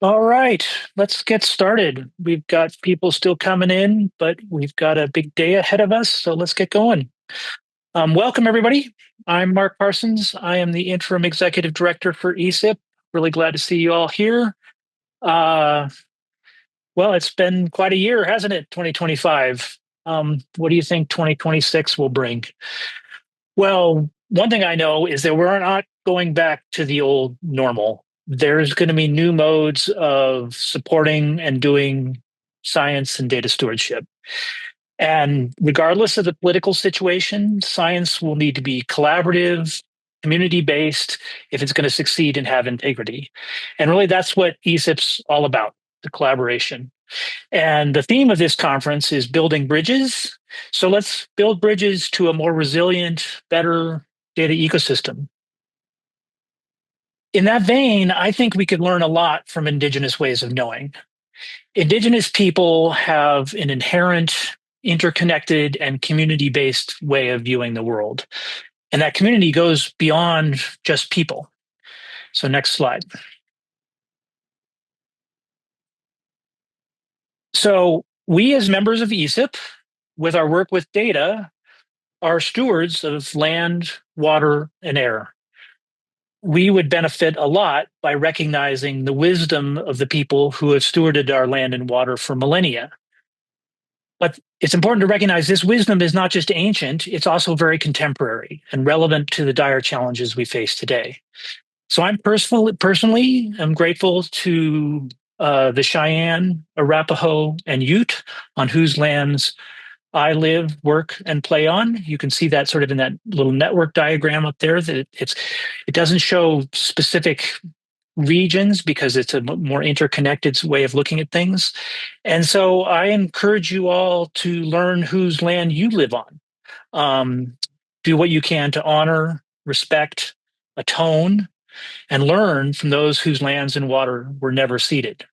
All right, let's get started. We've got people still coming in, but we've got a big day ahead of us, so let's get going. Welcome, everybody. I'm Mark Parsons. I am the Interim Executive Director for ESIP. Really glad to see you all here. Uh, well, it's been quite a year, hasn't it? 2025. What do you think 2026 will bring? Well, one thing I know is that we're not going back to the old normal. There's going to be new modes of supporting and doing science and data stewardship. And regardless of the political situation, science will need to be collaborative, community based, if it's going to succeed and have integrity. And really, that's what ESIP's all about, the collaboration. And the theme of this conference is building bridges. So let's build bridges to a more resilient, better data ecosystem. In that vein, I think we could learn a lot from Indigenous ways of knowing. Indigenous people have an inherent, interconnected, and community based way of viewing the world. And that community goes beyond just people. So, next slide. So, we as members of ESIP, with our work with data, are stewards of land, water, and air. We would benefit a lot by recognizing the wisdom of the people who have stewarded our land and water for millennia. But it's important to recognize this wisdom is not just ancient, it's also very contemporary and relevant to the dire challenges we face today. So I'm personally I'm grateful to the Cheyenne, Arapaho, and Ute, on whose lands I live, work, and play on. You can see that sort of in that little network diagram up there. That it doesn't show specific regions because it's a more interconnected way of looking at things. And so I encourage you all to learn whose land you live on. Do what you can to honor, respect, atone, and learn from those whose lands and water were never ceded.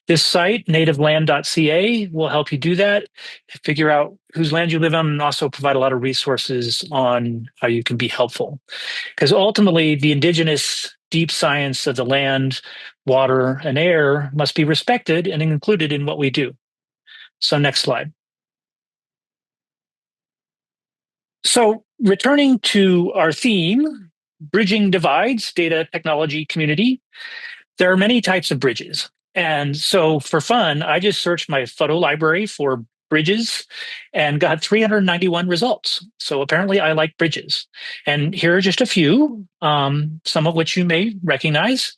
This site, nativeland.ca, will help you do that, figure out whose land you live on, and also provide a lot of resources on how you can be helpful. Because ultimately, the indigenous deep science of the land, water, and air must be respected and included in what we do. So, next slide. So, returning to our theme, bridging divides, data technology community, there are many types of bridges. And so for fun, I just searched my photo library for bridges and got 391 results. So apparently I like bridges. And here are just a few, some of which you may recognize.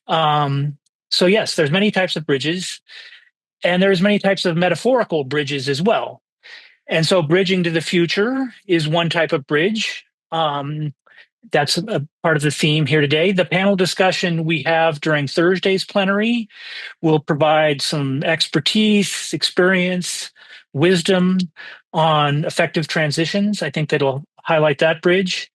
So yes, there's many types of bridges, and there's many types of metaphorical bridges as well. And so bridging to the future is one type of bridge. That's a part of the theme here today. The panel discussion we have during Thursday's plenary will provide some expertise, experience, wisdom on effective transitions. I think that'll highlight that bridge.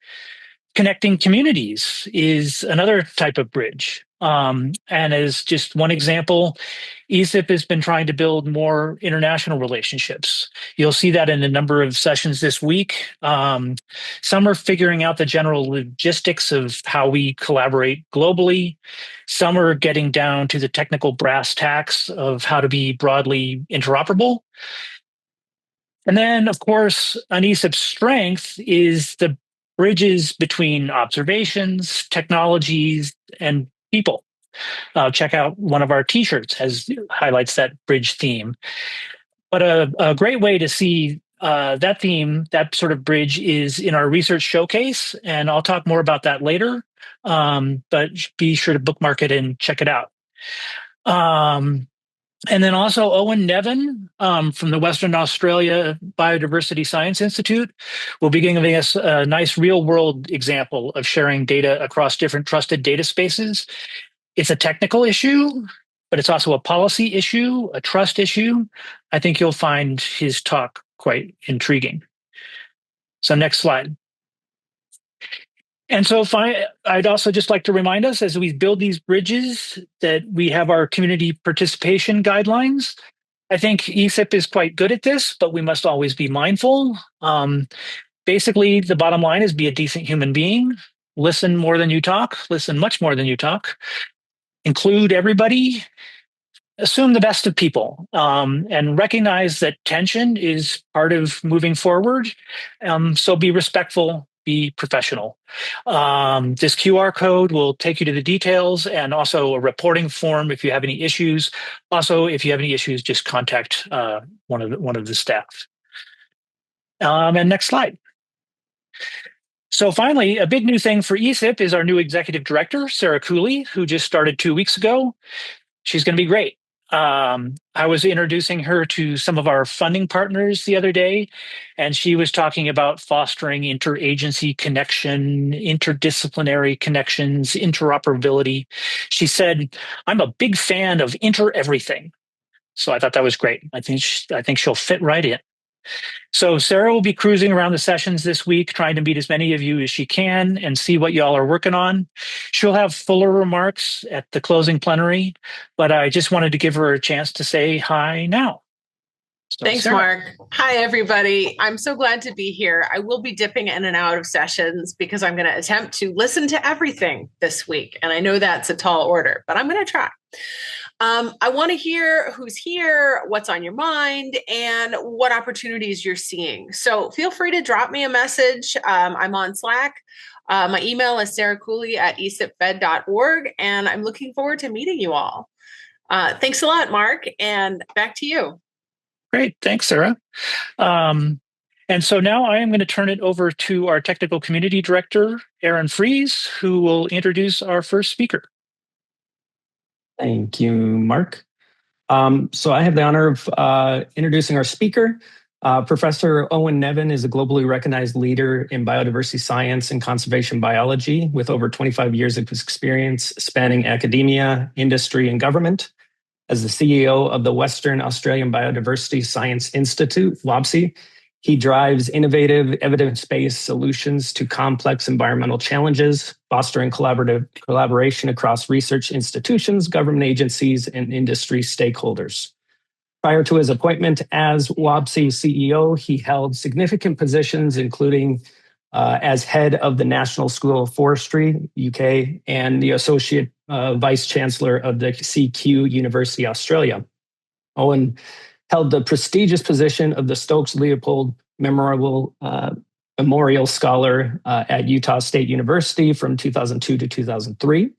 Connecting communities is another type of bridge. And as just one example, ESIP has been trying to build more international relationships. You'll see that in a number of sessions this week. Some are figuring out the general logistics of how we collaborate globally. Some are getting down to the technical brass tacks of how to be broadly interoperable. And then, of course, an ESIP's strength is the bridges between observations, technologies, and people. Check out one of our T-shirts has highlights that bridge theme. But a great way to see that theme, that sort of bridge, is in our research showcase, and I'll talk more about that later. But be sure to bookmark it and check it out. And then also Owen Nevin from the Western Australia Biodiversity Science Institute will be giving us a nice real world example of sharing data across different trusted data spaces. It's a technical issue, but it's also a policy issue, a trust issue. I think you'll find his talk quite intriguing. So next slide. And so I'd also just like to remind us as we build these bridges that we have our community participation guidelines. I think ESIP is quite good at this, but we must always be mindful. Basically, the bottom line is be a decent human being, listen more than you talk, listen much more than you talk, include everybody, assume the best of people, and recognize that tension is part of moving forward. So be respectful, be professional. This QR code will take you to the details and also a reporting form if you have any issues. Also, if you have any issues, just contact one of the staff. And next slide. So finally, a big new thing for ESIP is our new executive director, Sarah Cooley, who just started 2 weeks ago. She's going to be great. I was introducing her to some of our funding partners the other day, and she was talking about fostering interagency connection, interdisciplinary connections, interoperability. She said, "I'm a big fan of inter everything." So I thought that was great. I think she'll fit right in. So Sarah will be cruising around the sessions this week, trying to meet as many of you as she can and see what y'all are working on. She'll have fuller remarks at the closing plenary, but I just wanted to give her a chance to say hi now. So, thanks, Sarah. Mark. Hi, everybody. I'm so glad to be here. I will be dipping in and out of sessions because I'm going to attempt to listen to everything this week. And I know that's a tall order, but I'm going to try. I want to hear who's here, what's on your mind, and what opportunities you're seeing. So feel free to drop me a message. I'm on Slack. My email is sarahcooley@esipfed.org, and I'm looking forward to meeting you all. Thanks a lot, Mark, and back to you. Great. Thanks, Sarah. And so now I am going to turn it over to our technical community director, Aaron Fries, who will introduce our first speaker. Thank you, Mark. So I have the honor of introducing our speaker. Professor Owen Nevin is a globally recognized leader in biodiversity science and conservation biology with over 25 years of experience spanning academia, industry, and government. As the CEO of the Western Australian Biodiversity Science Institute, WABSI, he drives innovative, evidence-based solutions to complex environmental challenges, fostering collaboration across research institutions, government agencies, and industry stakeholders. Prior to his appointment as WABSI CEO, he held significant positions, including as head of the National School of Forestry, UK, and the Associate Vice Chancellor of the CQ University, Australia. Owen held the prestigious position of the Stokes Leopold Memorial Scholar at Utah State University from 2002 to 2003.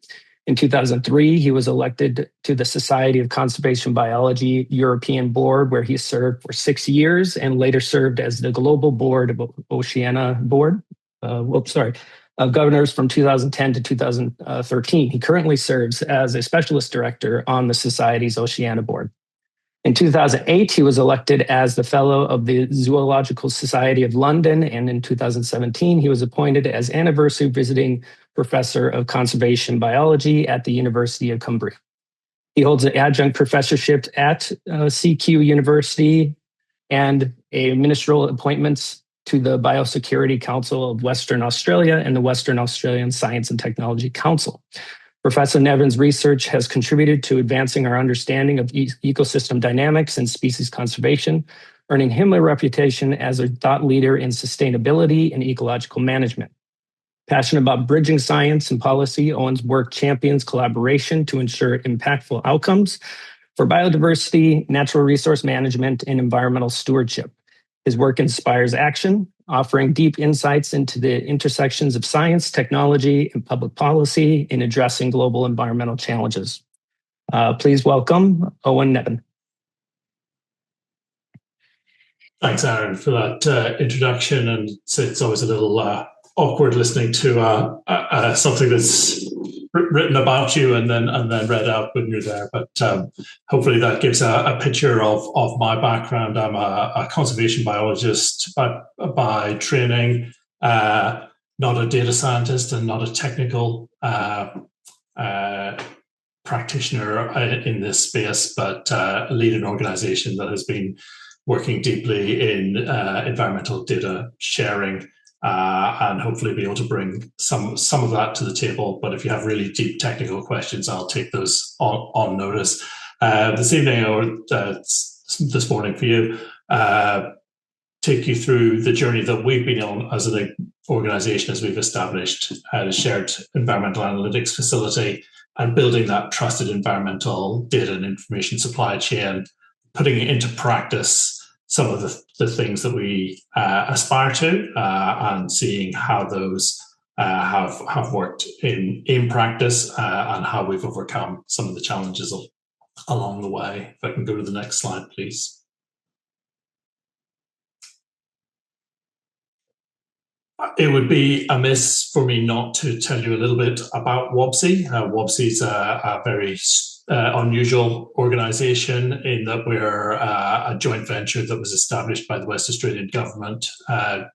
In 2003, he was elected to the Society of Conservation Biology European Board, where he served for 6 years and later served as the Global Board of Oceania Board. Of governors from 2010 to 2013. He currently serves as a specialist director on the Society's Oceania Board. In 2008, he was elected as the Fellow of the Zoological Society of London, and in 2017, he was appointed as Anniversary Visiting Professor of Conservation Biology at the University of Cumbria. He holds an adjunct professorship at CQ University and a ministerial appointments to the Biosecurity Council of Western Australia and the Western Australian Science and Technology Council. Professor Nevin's research has contributed to advancing our understanding of ecosystem dynamics and species conservation, earning him a reputation as a thought leader in sustainability and ecological management. Passionate about bridging science and policy, Owen's work champions collaboration to ensure impactful outcomes for biodiversity, natural resource management, and environmental stewardship. His work inspires action, offering deep insights into the intersections of science, technology, and public policy in addressing global environmental challenges. Please welcome Owen Nevin. Thanks, Aaron, for that introduction. And it's always a little awkward listening to something that's written about you and then read out when you're there. But hopefully that gives a picture of my background. I'm a conservation biologist by training, not a data scientist and not a technical practitioner in this space, but lead an organization that has been working deeply in environmental data sharing, and hopefully be able to bring some of that to the table. But if you have really deep technical questions, I'll take those on notice. This evening or this morning for you, take you through the journey that we've been on as an organization, as we've established a shared environmental analytics facility and building that trusted environmental data and information supply chain, putting it into practice some of the things that we aspire to, and seeing how those have worked in practice, and how we've overcome some of the challenges along the way. If I can go to the next slide, please. It would be amiss for me not to tell you a little bit about WOBSE. WOBSE is a very unusual organisation in that we're a joint venture that was established by the West Australian government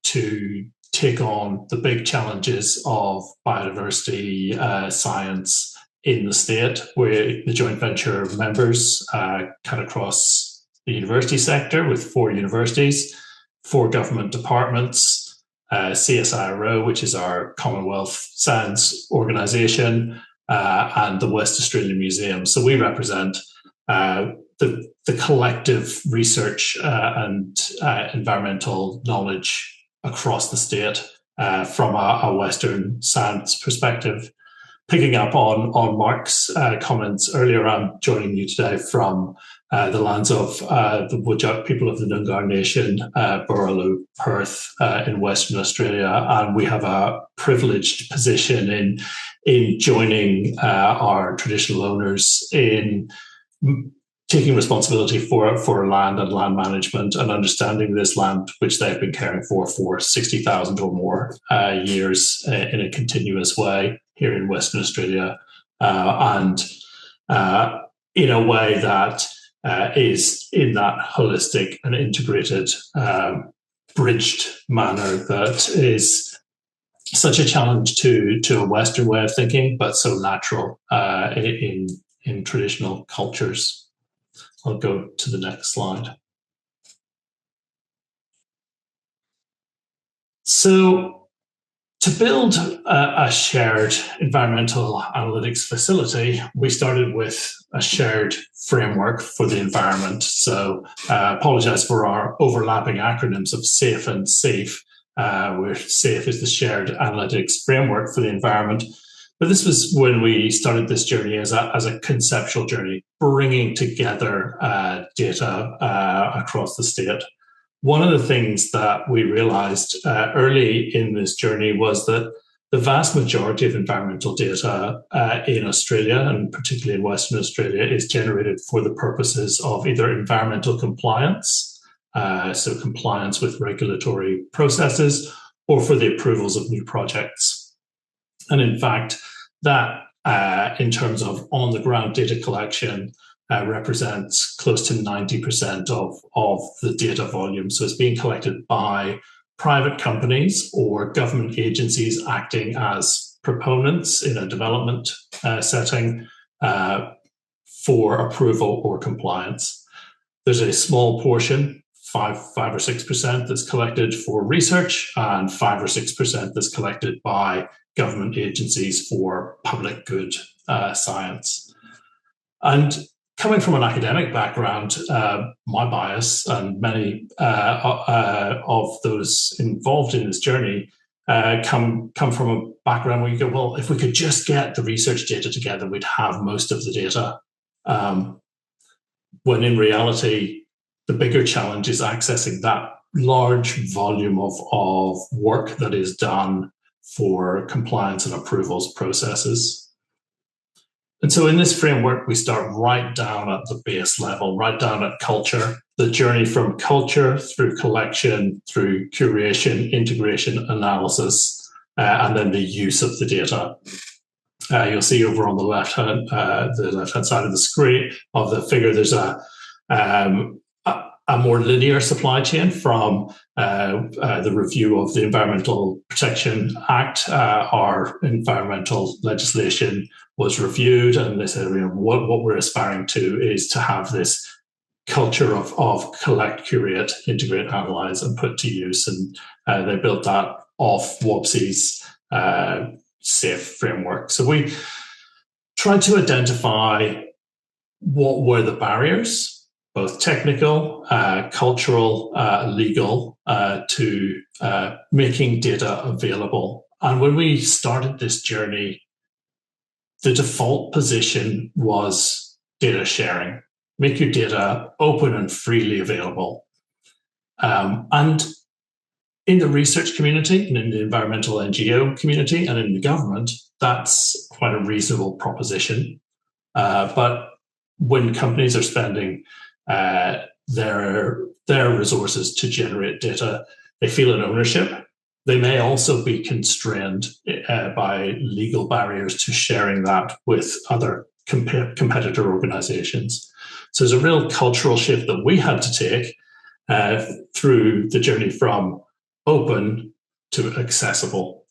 to take on the big challenges of biodiversity science in the state. We're the joint venture members cut across the university sector with 4 universities, 4 government departments, CSIRO, which is our Commonwealth Science Organisation, and the West Australian Museum. So we represent the collective research and environmental knowledge across the state from a Western science perspective. Picking up on Mark's comments earlier, I'm joining you today from the lands of the Whadjuk people of the Noongar Nation, Burraloo, Perth, in Western Australia, and we have a privileged position in joining our traditional owners in taking responsibility for land and land management and understanding this land, which they've been caring for 60,000 or more years in a continuous way here in Western Australia, and in a way that is in that holistic and integrated, bridged manner that is such a challenge to a Western way of thinking, but so natural in traditional cultures. I'll go to the next slide. So to build a shared environmental analytics facility, we started with a shared framework for the environment. So apologize for our overlapping acronyms of SAFE and SAFE, where SAFE is the shared analytics framework for the environment. But this was when we started this journey as a conceptual journey, bringing together data across the state. One of the things that we realized early in this journey was that the vast majority of environmental data in Australia, and particularly in Western Australia, is generated for the purposes of either environmental compliance, so compliance with regulatory processes, or for the approvals of new projects. And in fact, that in terms of on-the-ground data collection represents close to 90% of the data volume. So it's being collected by private companies or government agencies acting as proponents in a development setting for approval or compliance. There's a small portion, 5 or 6%, that's collected for research, and 5 or 6% that's collected by government agencies for public good science. And coming from an academic background, my bias and many of those involved in this journey come from a background where you go, well, if we could just get the research data together, we'd have most of the data. When in reality, the bigger challenge is accessing that large volume of work that is done for compliance and approvals processes. And so in this framework, we start right down at the base level, right down at culture, the journey from culture through collection, through curation, integration, analysis, and then the use of the data. You'll see over on the left-hand side of the screen of the figure, there's a more linear supply chain from the review of the Environmental Protection Act. Our environmental legislation was reviewed, and they said, what we're aspiring to is to have this culture of collect, curate, integrate, analyze, and put to use. And they built that off WOBSE's SAFE framework. So we tried to identify what were the barriers, both technical, cultural, legal, to making data available. And when we started this journey, the default position was data sharing. Make your data open and freely available. And in the research community and in the environmental NGO community and in the government, that's quite a reasonable proposition. But when companies are spending their resources to generate data, they feel an ownership. They may also be constrained by legal barriers to sharing that with other competitor organizations. So there's a real cultural shift that we had to take through the journey from open to accessible.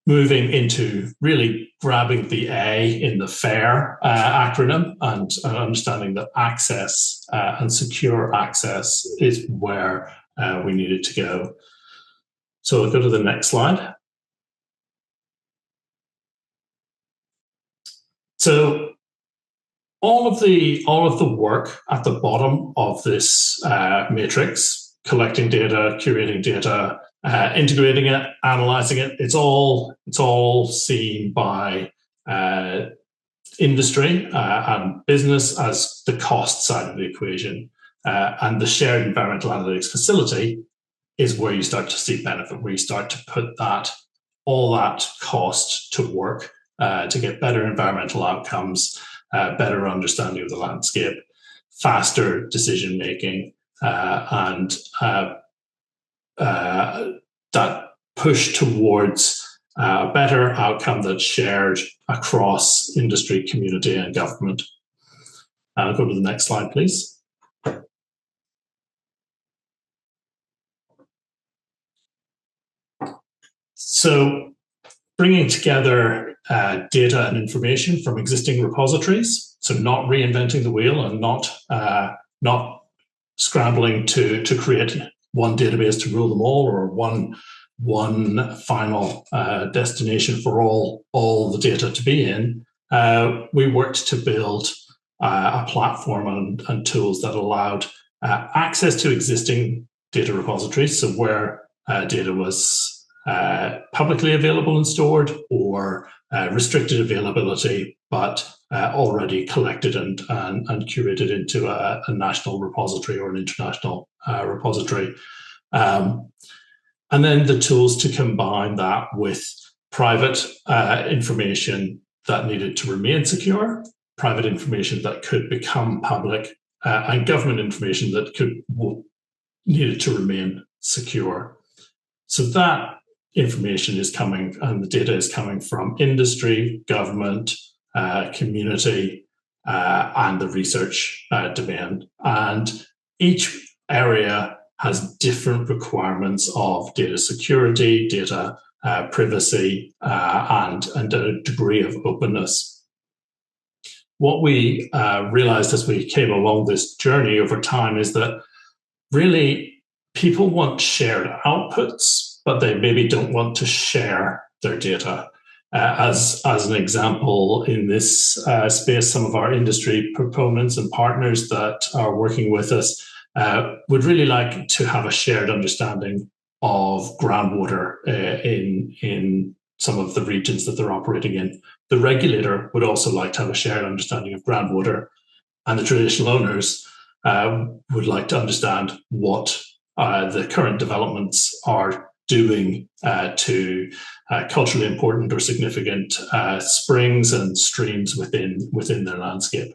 Moving into really grabbing the A in the FAIR acronym and understanding that access and secure access is where we needed to go. So I'll go to the next slide. So all of the work at the bottom of this matrix, collecting data, curating data, integrating it, analyzing it, it's all seen by industry and business as the cost side of the equation. And the shared environmental analytics facility is where you start to see benefit, where you start to put all that cost to work to get better environmental outcomes, better understanding of the landscape, faster decision making, and that push towards a better outcome that's shared across industry, community, and government. I'll go to the next slide, please. So bringing together data and information from existing repositories, so not reinventing the wheel and not scrambling to create one database to rule them all, or one final destination for all the data to be in. We worked to build a platform and tools that allowed access to existing data repositories, so where data was publicly available and stored, or restricted availability, but already collected and curated into a national repository or an international repository. And then the tools to combine that with private information that needed to remain secure, private information that could become public, and government information that needed to remain secure. So that information is coming, and the data is coming from industry, government, community, and the research domain. And each area has different requirements of data security, data privacy, and a degree of openness. What we realized as we came along this journey over time is that really people want shared outputs, but they maybe don't want to share their data. As an example, in this space, some of our industry proponents and partners that are working with us would really like to have a shared understanding of groundwater in some of the regions that they're operating in. The regulator would also like to have a shared understanding of groundwater, and the traditional owners would like to understand what the current developments are doing to culturally important or significant springs and streams within their landscape.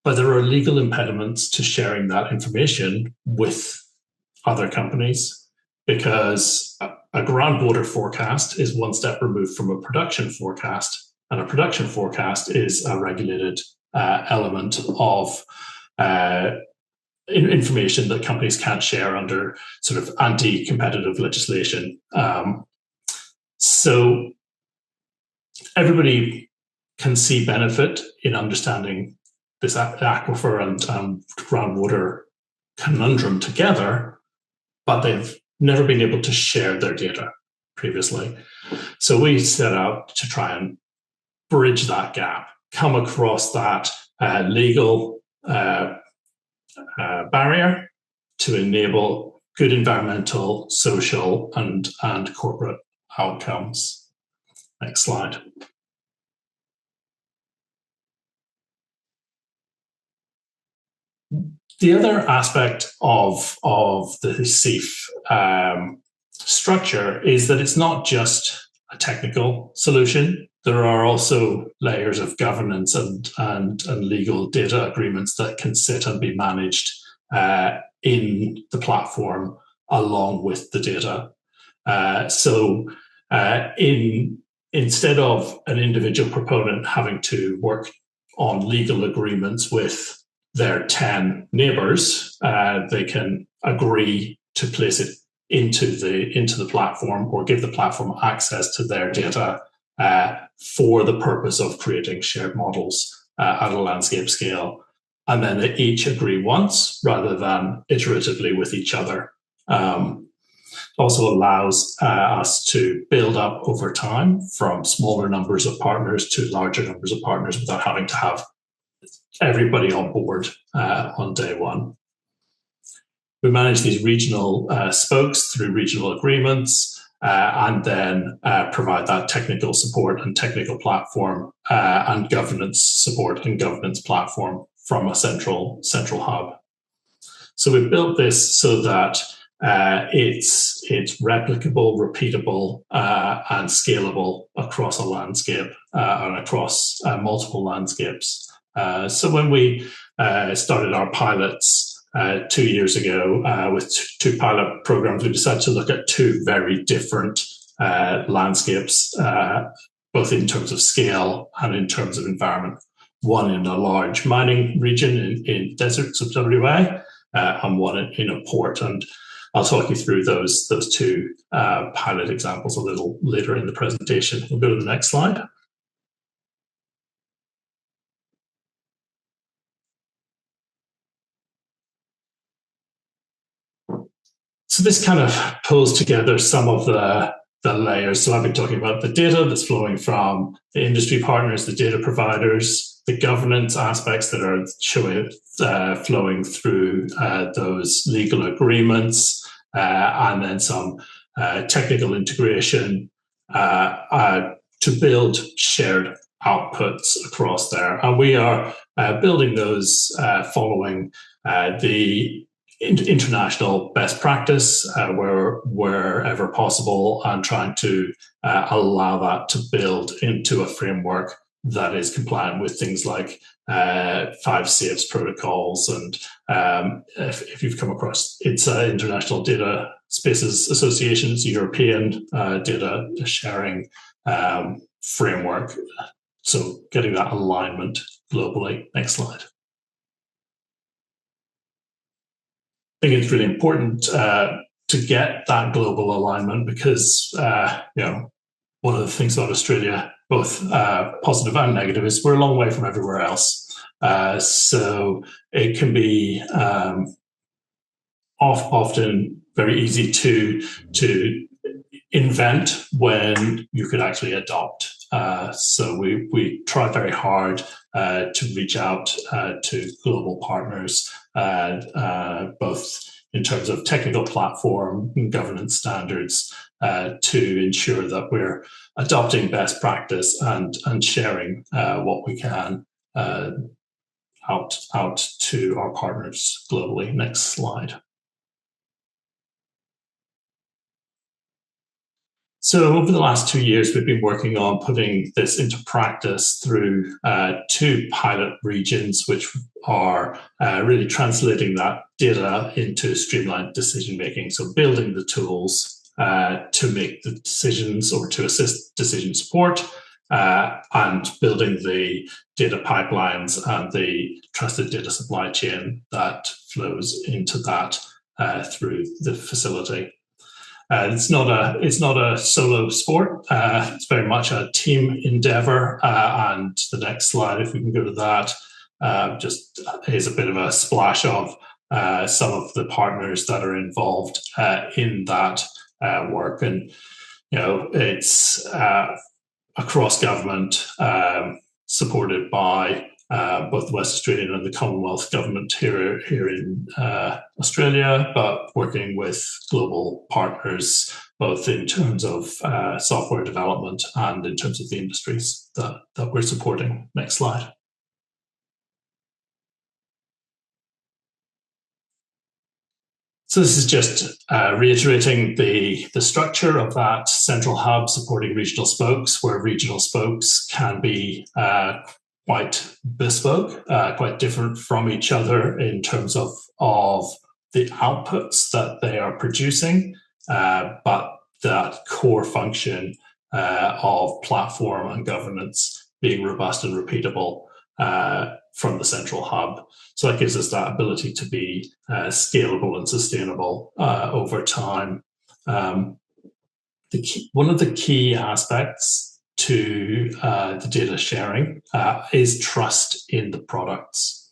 But there are legal impediments to sharing that information with other companies, because a groundwater forecast is one step removed from a production forecast, and a production forecast is a regulated element of information that companies can't share under sort of anti-competitive legislation. So everybody can see benefit in understanding this aquifer and groundwater conundrum together, but they've never been able to share their data previously. So we set out to try and bridge that gap, come across that legal barrier to enable good environmental, social, and corporate outcomes. Next slide. The other aspect of the CEIF structure is that it's not just a technical solution. There are also layers of governance and legal data agreements that can sit and be managed in the platform along with the data. Instead of an individual proponent having to work on legal agreements with their 10 neighbors, they can agree to place it into the platform or give the platform access to their data for the purpose of creating shared models at a landscape scale. And then they each agree once rather than iteratively with each other. Also allows us to build up over time from smaller numbers of partners to larger numbers of partners without having to have everybody on board on day one. We manage these regional spokes through regional agreements and then provide that technical support and technical platform and governance support and governance platform from a central hub. So we've built this so that it's replicable, repeatable, and scalable across a landscape and across multiple landscapes. So when we started our pilots 2 years ago with two pilot programs, we decided to look at two very different landscapes, both in terms of scale and in terms of environment. One in a large mining region in deserts of WA, and one in a port. And I'll talk you through those two pilot examples a little later in the presentation. We'll go to the next slide. So this kind of pulls together some of the layers. So I've been talking about the data that's flowing from the industry partners, the data providers, the governance aspects that are flowing through those legal agreements, and then some technical integration to build shared outputs across there. And we are building those following the international best practice wherever possible, and trying to allow that to build into a framework that is compliant with things like 5 SAFES protocols. And if you've come across, it's International Data Spaces Association's European data sharing framework. So getting that alignment globally. Next slide. I think it's really important to get that global alignment because one of the things about Australia, both positive and negative, is we're a long way from everywhere else. So it can be often very easy to invent when you could actually adopt. So we try very hard to reach out to global partners, both in terms of technical platform and governance standards, to ensure that we're adopting best practice and sharing what we can out to our partners globally. Next slide. So over the last 2 years, we've been working on putting this into practice through 2 pilot regions, which are really translating that data into streamlined decision-making. So building the tools to make the decisions or to assist decision support, and building the data pipelines and the trusted data supply chain that flows into that through the facility. It's not a solo sport. It's very much a team endeavor. And the next slide, if we can go to that, just is a bit of a splash of some of the partners that are involved in that work. And it's across government, supported by both the West Australian and the Commonwealth government here in Australia, but working with global partners, both in terms of software development and in terms of the industries that we're supporting. Next slide. So this is just reiterating the structure of that central hub supporting regional spokes, where regional spokes can be quite bespoke, quite different from each other in terms of the outputs that they are producing, but that core function of platform and governance being robust and repeatable from the central hub. So that gives us that ability to be scalable and sustainable over time. One of the key aspects to the data sharing is trust in the products.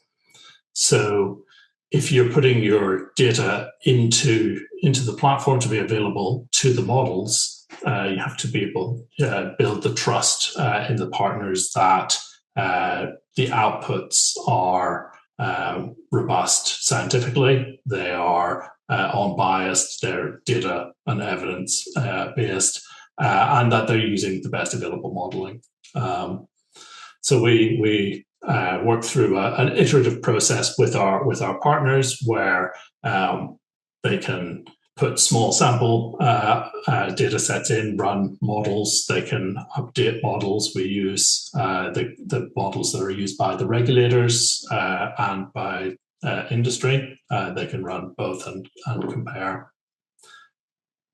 So if you're putting your data into the platform to be available to the models, you have to be able to build the trust in the partners that the outputs are robust scientifically, they are unbiased, they're data and evidence based, and that they're using the best available modeling. So we work through an iterative process with our partners where they can put small sample data sets in, run models, they can update models. We use the models that are used by the regulators and by industry. They can run both and compare.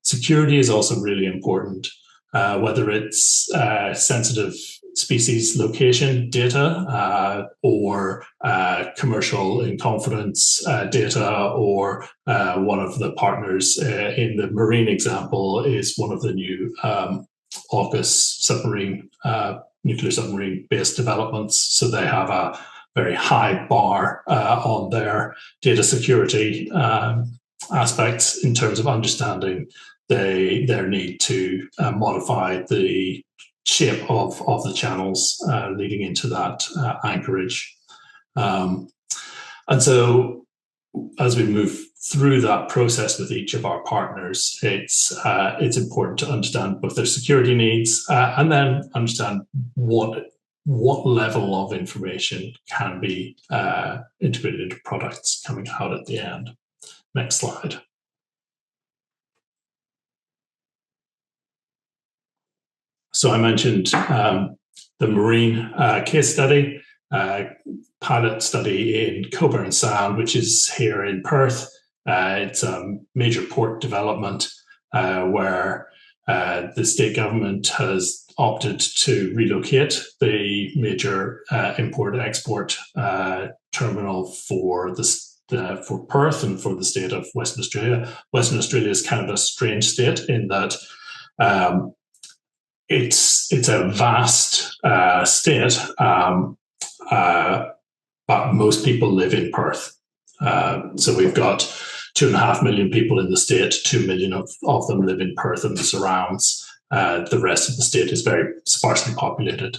Security is also really important, whether it's sensitive species location data or commercial in confidence data, or one of the partners in the marine example is one of the new AUKUS submarine, nuclear submarine based developments. So they have a very high bar on their data security aspects in terms of understanding their need to modify the shape of the channels leading into that anchorage. And so as we move through that process with each of our partners, it's important to understand both their security needs and then understand what level of information can be integrated into products coming out at the end. Next slide. So I mentioned the marine case study, pilot study in Coburn Sound, which is here in Perth. It's a major port development where the state government has opted to relocate the major import-export terminal for Perth and for the state of Western Australia. Western Australia is kind of a strange state in that it's a vast state, but most people live in Perth. So we've got 2.5 million people in the state, 2 million of them live in Perth and the surrounds. The rest of the state is very sparsely populated.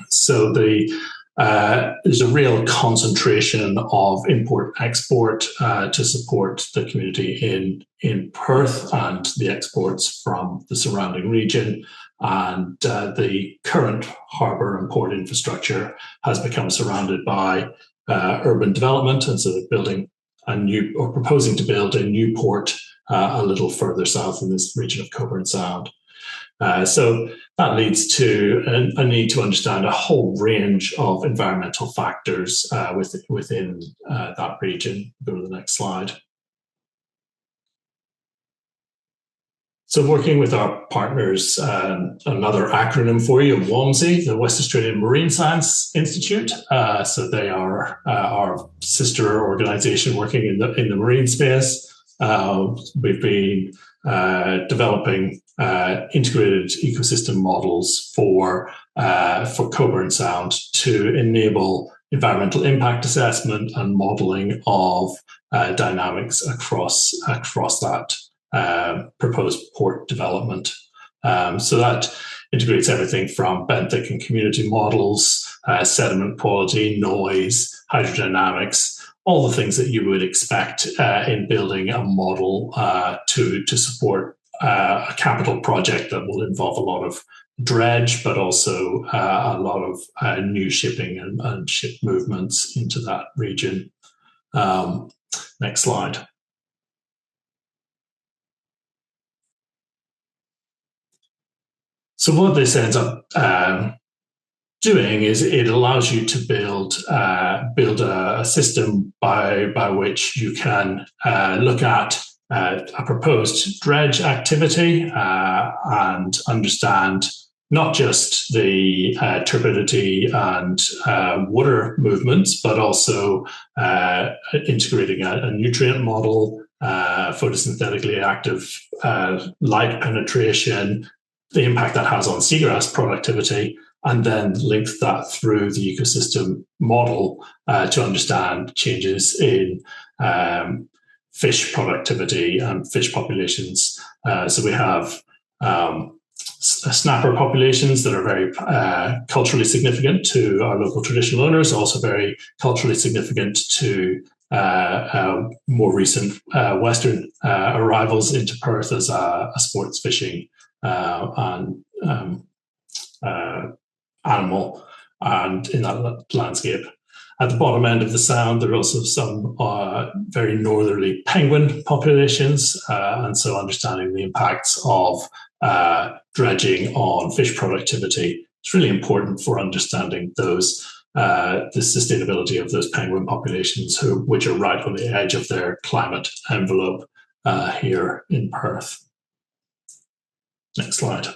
So there's a real concentration of import-export to support the community in Perth and the exports from the surrounding region. And the current harbour and port infrastructure has become surrounded by urban development. And so they're building proposing to build a new port a little further south in this region of Coburn Sound. So that leads to a need to understand a whole range of environmental factors within that region. Go to the next slide. So working with our partners, another acronym for you, WAMSI, the West Australian Marine Science Institute. So they are our sister organisation working in the marine space. We've been developing integrated ecosystem models for Coburn Sound to enable environmental impact assessment and modelling of dynamics across that proposed port development. So that integrates everything from benthic and community models sediment quality, noise, hydrodynamics, all the things that you would expect in building a model to support a capital project that will involve a lot of dredge, but also a lot of new shipping and ship movements into that region. Next slide. So what this ends up doing is it allows you to build a system by which you can look at a proposed dredge activity and understand not just the turbidity and water movements, but also integrating a nutrient model, photosynthetically active light penetration, the impact that has on seagrass productivity, and then link that through the ecosystem model to understand changes in fish productivity and fish populations. So we have snapper populations that are very culturally significant to our local traditional owners, also very culturally significant to more recent Western arrivals into Perth as a sports fishing and animal, and in that landscape. At the bottom end of the sound, there are also some very northerly penguin populations, and so understanding the impacts of dredging on fish productivity is really important for understanding those the sustainability of those penguin populations, which are right on the edge of their climate envelope here in Perth. Next slide.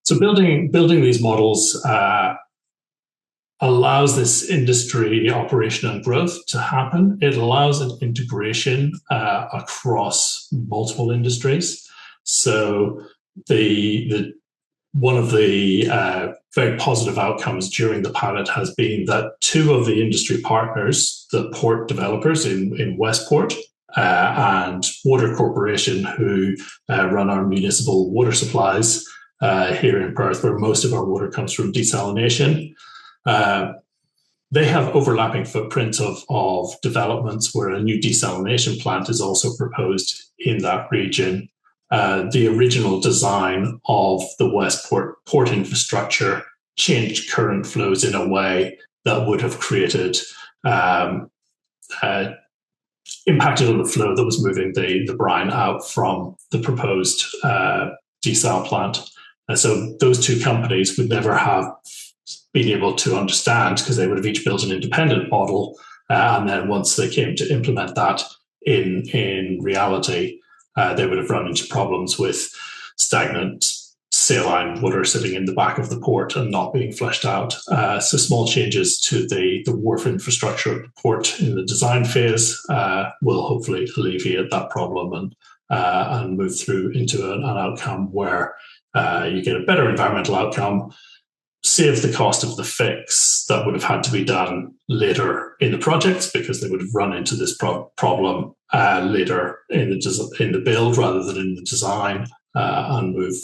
So building these models allows this industry operation and growth to happen. It allows an integration across multiple industries. So one of the very positive outcomes during the pilot has been that two of the industry partners, the port developers in Westport and Water Corporation, who run our municipal water supplies here in Perth, where most of our water comes from desalination, they have overlapping footprints of developments where a new desalination plant is also proposed in that region. The original design of the Westport port infrastructure changed current flows in a way that would have created impacted on the flow that was moving the brine out from the proposed desal plant. And so those two companies would never have been able to understand, because they would have each built an independent model. And then once they came to implement that in reality, they would have run into problems with stagnant saline water sitting in the back of the port and not being fleshed out. So small changes to the wharf infrastructure of the port in the design phase will hopefully alleviate that problem and move through into an outcome where you get a better environmental outcome, save the cost of the fix that would have had to be done later in the projects, because they would have run into this problem later in the build rather than in the design, and move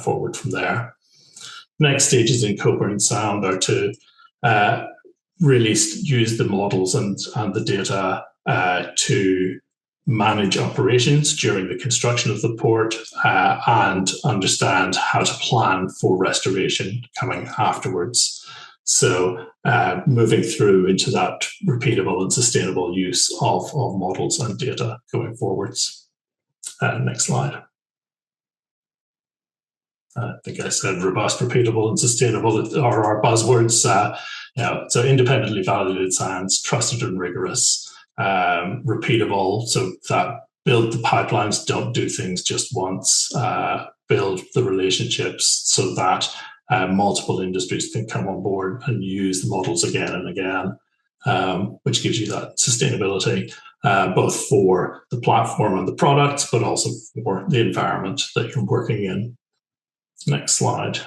forward from there. Next stages in Coburn Sound are to really use the models and the data to manage operations during the construction of the port and understand how to plan for restoration coming afterwards. So moving through into that repeatable and sustainable use of models and data going forwards. Next slide. I think I said robust, repeatable, and sustainable are our buzzwords. So independently validated science, trusted and rigorous, repeatable, so that build the pipelines, don't do things just once, build the relationships so that multiple industries can come on board and use the models again and again, which gives you that sustainability, both for the platform and the products, but also for the environment that you're working in. Next slide.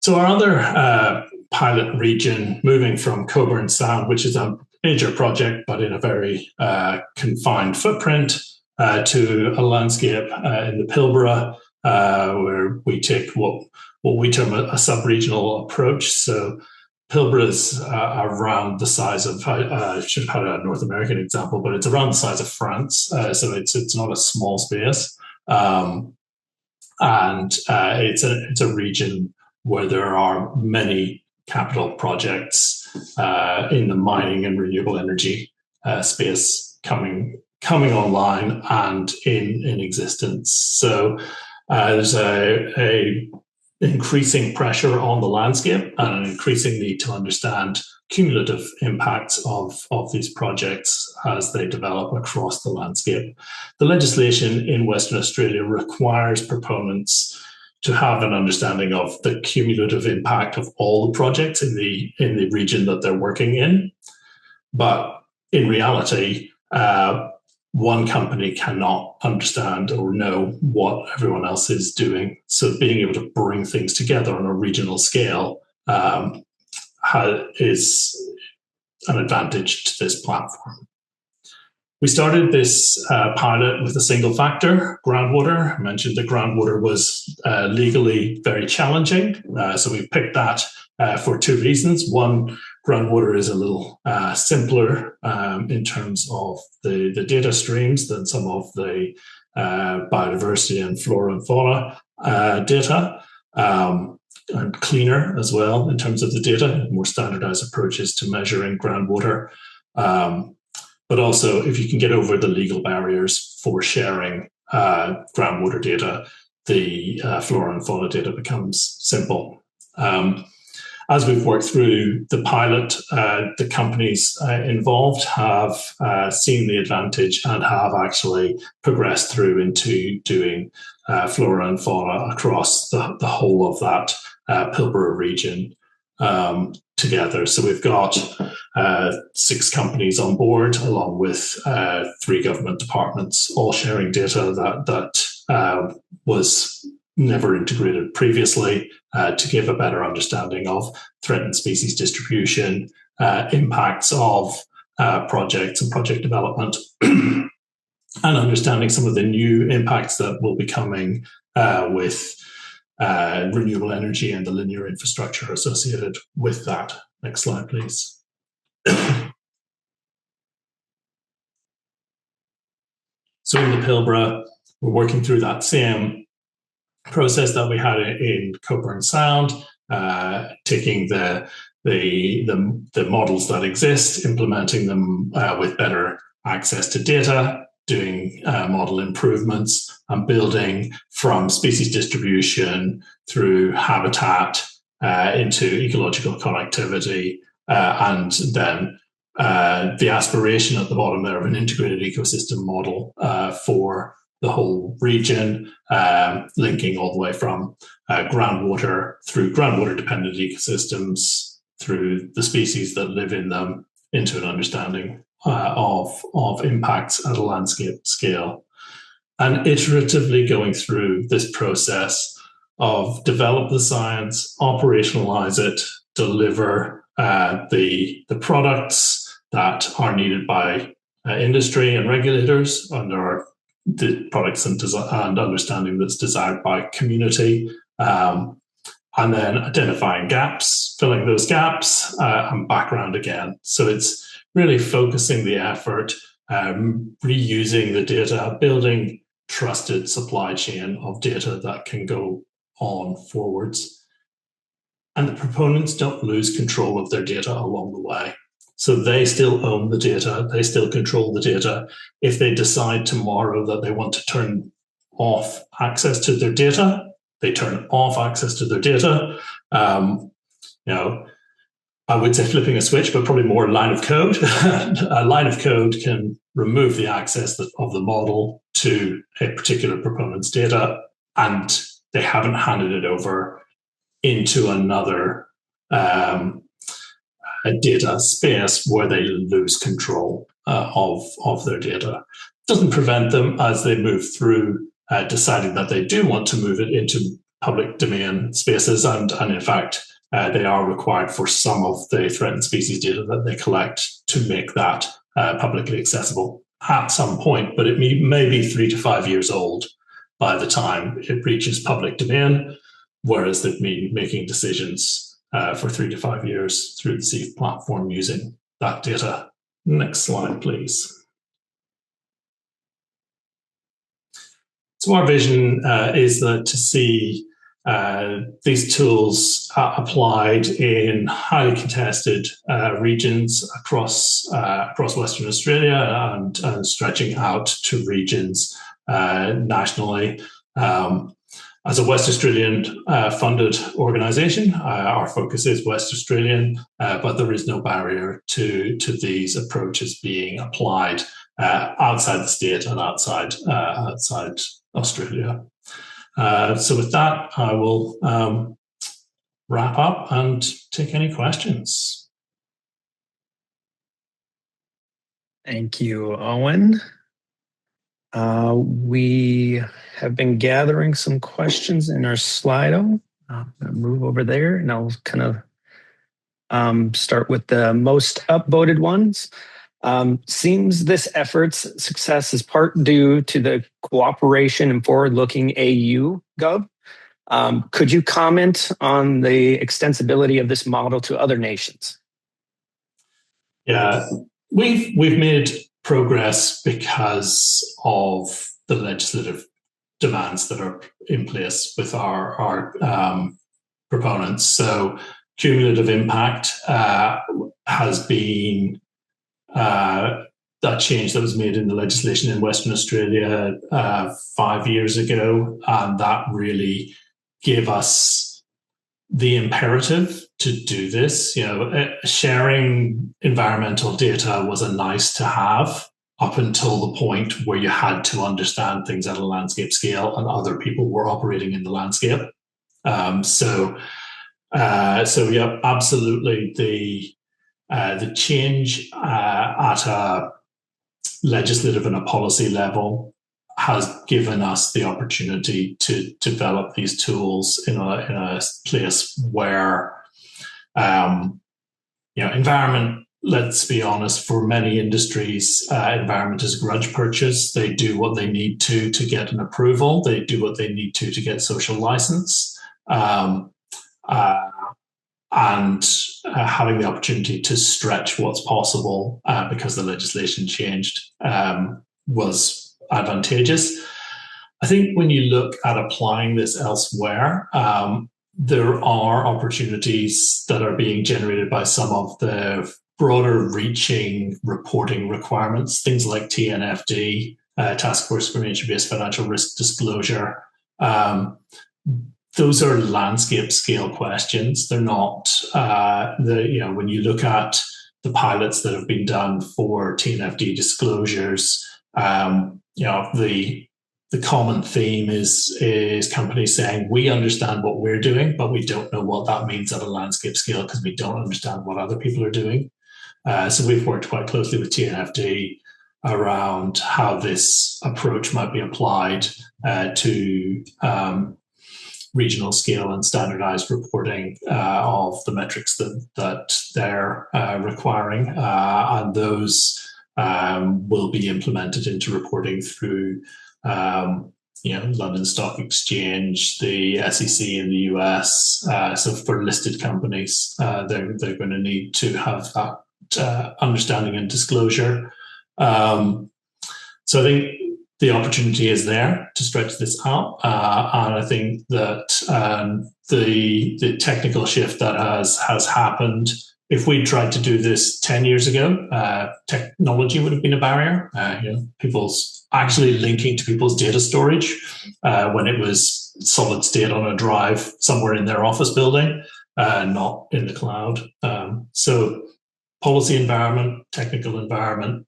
So our other pilot region, moving from Coburn Sound, which is major project, but in a very confined footprint, to a landscape in the Pilbara, where we take what we term a sub-regional approach. So Pilbara is around the size of, I should have had a North American example, but it's around the size of France. So it's not a small space. And it's a region where there are many capital projects in the mining and renewable energy space coming online and in existence. So there's a increasing pressure on the landscape and an increasing need to understand cumulative impacts of these projects as they develop across the landscape. The legislation in Western Australia requires proponents to have an understanding of the cumulative impact of all the projects in the region that they're working in. But in reality, one company cannot understand or know what everyone else is doing. So being able to bring things together on a regional scale is an advantage to this platform. We started this pilot with a single factor, groundwater. I mentioned that groundwater was legally very challenging. So we picked that for two reasons. One, groundwater is a little simpler in terms of the data streams than some of the biodiversity and flora and fauna data, and cleaner as well in terms of the data, more standardized approaches to measuring groundwater. But also, if you can get over the legal barriers for sharing groundwater data, the flora and fauna data becomes simple. As we've worked through the pilot, the companies involved have seen the advantage and have actually progressed through into doing flora and fauna across the whole of that Pilbara region together. So we've got 6 companies on board, along with 3 government departments, all sharing data that was never integrated previously, to give a better understanding of threatened species distribution, impacts of projects and project development, and understanding some of the new impacts that will be coming with renewable energy and the linear infrastructure associated with that. Next slide, please. So in the Pilbara, we're working through that same process that we had in Cockburn Sound, taking the models that exist, implementing them with better access to data, doing model improvements, and building from species distribution through habitat into ecological connectivity, and then the aspiration at the bottom there of an integrated ecosystem model for the whole region, linking all the way from groundwater through groundwater-dependent ecosystems, through the species that live in them, into an understanding of impacts at a landscape scale. And iteratively going through this process of develop the science, operationalize it, deliver the products that are needed by industry and regulators under the products and understanding that's desired by community, and then identifying gaps, filling those gaps, and background again. So it's really focusing the effort, reusing the data, building trusted supply chain of data that can go on forwards. And the proponents don't lose control of their data along the way. So they still own the data, they still control the data. If they decide tomorrow that they want to turn off access to their data, they turn off access to their data. I would say flipping a switch, but probably more a line of code. A line of code can remove the access of the model to a particular proponent's data, and they haven't handed it over into another data space where they lose control of their data. It doesn't prevent them as they move through deciding that they do want to move it into public domain spaces, and in fact, they are required for some of the threatened species data that they collect to make that publicly accessible at some point, but it may be 3 to 5 years old by the time it reaches public domain, whereas they've been making decisions for 3 to 5 years through the SEAF platform using that data. Next slide, please. So our vision is that to see these tools applied in highly contested regions across Western Australia and stretching out to regions nationally. As a West Australian funded organisation, our focus is West Australian, but there is no barrier to these approaches being applied outside the state and outside Australia. So with that, I will wrap up and take any questions. Thank you, Owen. We have been gathering some questions in our Slido. I'm going to move over there and I'll kind of start with the most upvoted ones. Seems this effort's success is part due to the cooperation and forward-looking AU Gov. Could you comment on the extensibility of this model to other nations? Yeah, we've made progress because of the legislative demands that are in place with our proponents. So cumulative impact has been that change that was made in the legislation in Western Australia 5 years ago, and that really gave us the imperative to do this. Sharing environmental data was a nice to have up until the point where you had to understand things at a landscape scale and other people were operating in the landscape. So yeah, absolutely. The change at a legislative and a policy level has given us the opportunity to develop these tools in a place where, environment, let's be honest, for many industries, environment is a grudge purchase. They do what they need to get an approval. They do what they need to get social license. And having the opportunity to stretch what's possible because the legislation changed was advantageous. I think when you look at applying this elsewhere, there are opportunities that are being generated by some of the broader reaching reporting requirements, things like TNFD, Task Force for Nature-Based Financial Risk Disclosure. Those are landscape scale questions. They're not, when you look at the pilots that have been done for TNFD disclosures, the common theme is companies saying, we understand what we're doing, but we don't know what that means at a landscape scale because we don't understand what other people are doing. So we've worked quite closely with TNFD around how this approach might be applied to regional scale and standardized reporting of the metrics that they're requiring. And those will be implemented into reporting through London Stock Exchange, the SEC in the US. So for listed companies, they're going to need to have that understanding and disclosure. So I think the opportunity is there to stretch this out. And I think that the technical shift that has happened, if we tried to do this 10 years ago, technology would have been a barrier. People's actually linking to people's data storage when it was solid state on a drive somewhere in their office building, not in the cloud. So policy environment, technical environment,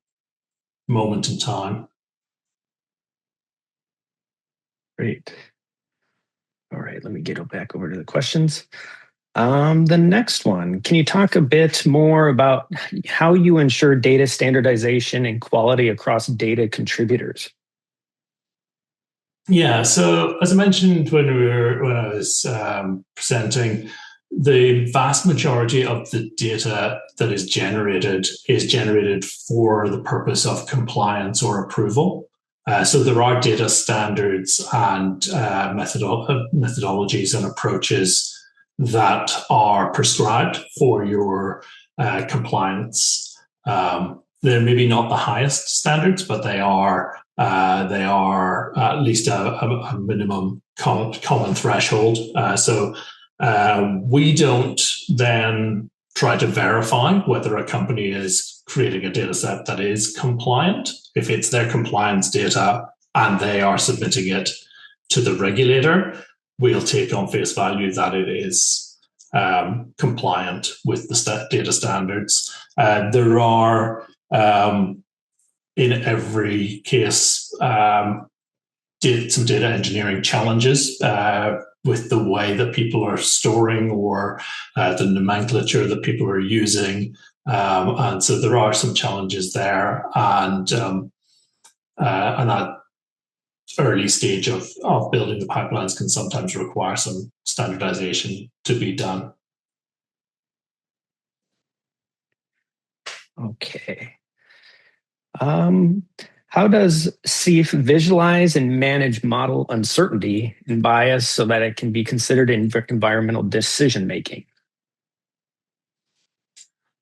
moment in time. Great. All right, let me get back over to the questions. The next one, can you talk a bit more about how you ensure data standardization and quality across data contributors? Yeah, so as I mentioned when I was presenting, the vast majority of the data that is generated for the purpose of compliance or approval. So there are data standards and methodologies and approaches that are prescribed for your compliance. They're maybe not the highest standards, but they are at least a minimum common threshold. So we don't then try to verify whether a company is creating a data set that is compliant. If it's their compliance data and they are submitting it to the regulator, we'll take on face value that it is compliant with the data standards. There are, in every case, some data engineering challenges with the way that people are storing or the nomenclature that people are using. And so there are some challenges there. And that early stage of building the pipelines can sometimes require some standardization to be done. Okay. How does CEIF visualize and manage model uncertainty and bias so that it can be considered in environmental decision making?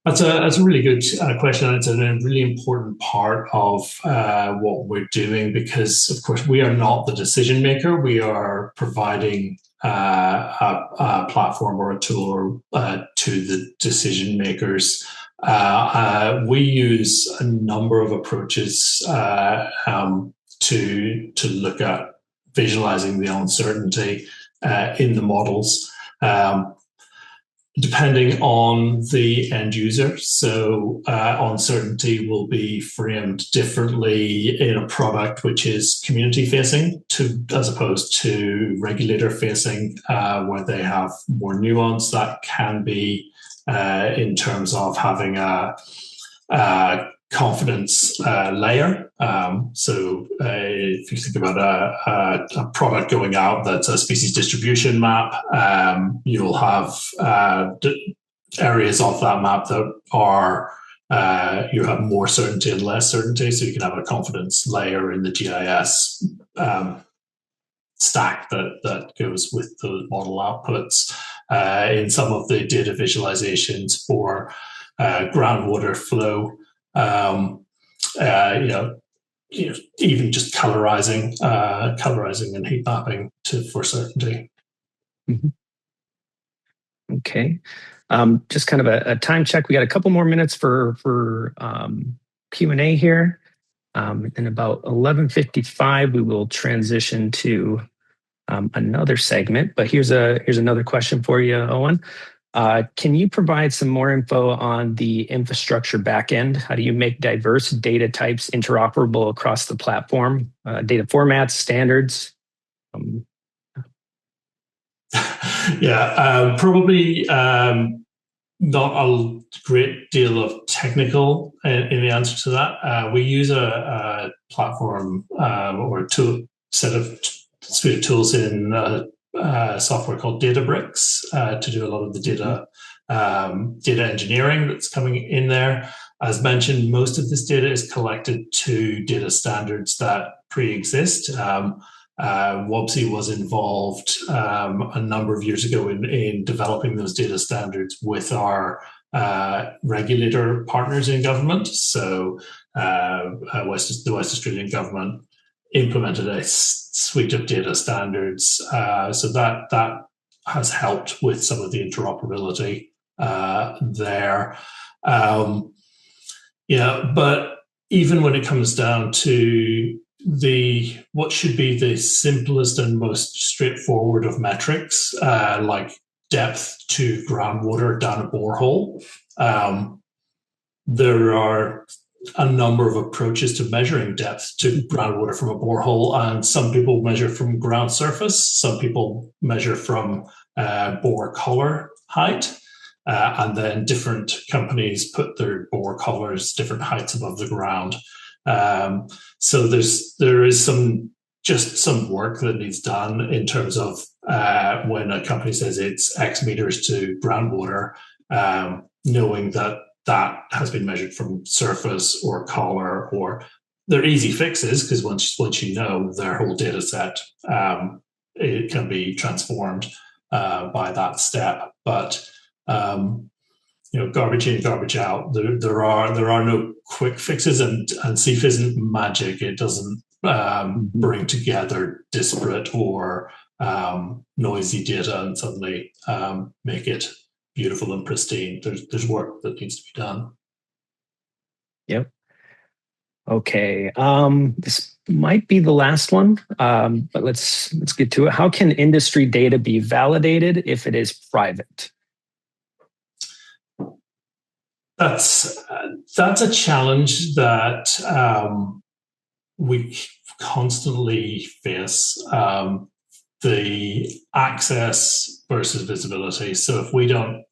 That's a really good question. It's a really important part of what we're doing because, of course, we are not the decision maker. We are providing a platform or a tool to the decision makers. We use a number of approaches to look at visualizing the uncertainty in the models, depending on the end user. So uncertainty will be framed differently in a product which is community facing as opposed to regulator facing, where they have more nuance. That can be in terms of having a confidence layer. So if you think about a product going out that's a species distribution map, you'll have areas of that map that are you have more certainty and less certainty. So you can have a confidence layer in the GIS stack that goes with the model outputs. In some of the data visualizations for groundwater flow, even just colorizing and heat mapping for certainty. Mm-hmm. Okay, just kind of a time check. We got a couple more minutes for Q&A here. In about 11:55, we will transition to another segment. But here's another question for you, Owen. Can you provide some more info on the infrastructure backend? How do you make diverse data types interoperable across the platform? Data formats, standards? Probably not a great deal of technical in the answer to that. We use a platform or a suite of tools in software called Databricks to do a lot of the data engineering that's coming in there. As mentioned, most of this data is collected to data standards that pre-exist. WOBSI was involved a number of years ago in developing those data standards with our regulator partners in government. So the West Australian government implemented a suite of data standards. So that has helped with some of the interoperability there. But even when it comes down to what should be the simplest and most straightforward of metrics, like depth to groundwater down a borehole, there are a number of approaches to measuring depth to groundwater from a borehole, and some people measure from ground surface, some people measure from bore collar height, and then different companies put their bore collars different heights above the ground. So there is some work that needs done in terms of when a company says it's X meters to groundwater, knowing that that has been measured from surface or collar, or they're easy fixes because once you know their whole data set, it can be transformed by that step. But garbage in, garbage out. There are no quick fixes, and CEEF isn't magic. It doesn't bring together disparate or noisy data and suddenly make it beautiful and pristine. There's work that needs to be done. Yep. Okay. This might be the last one, but let's get to it. How can industry data be validated if it is private? That's a challenge that we constantly face. The access versus visibility. So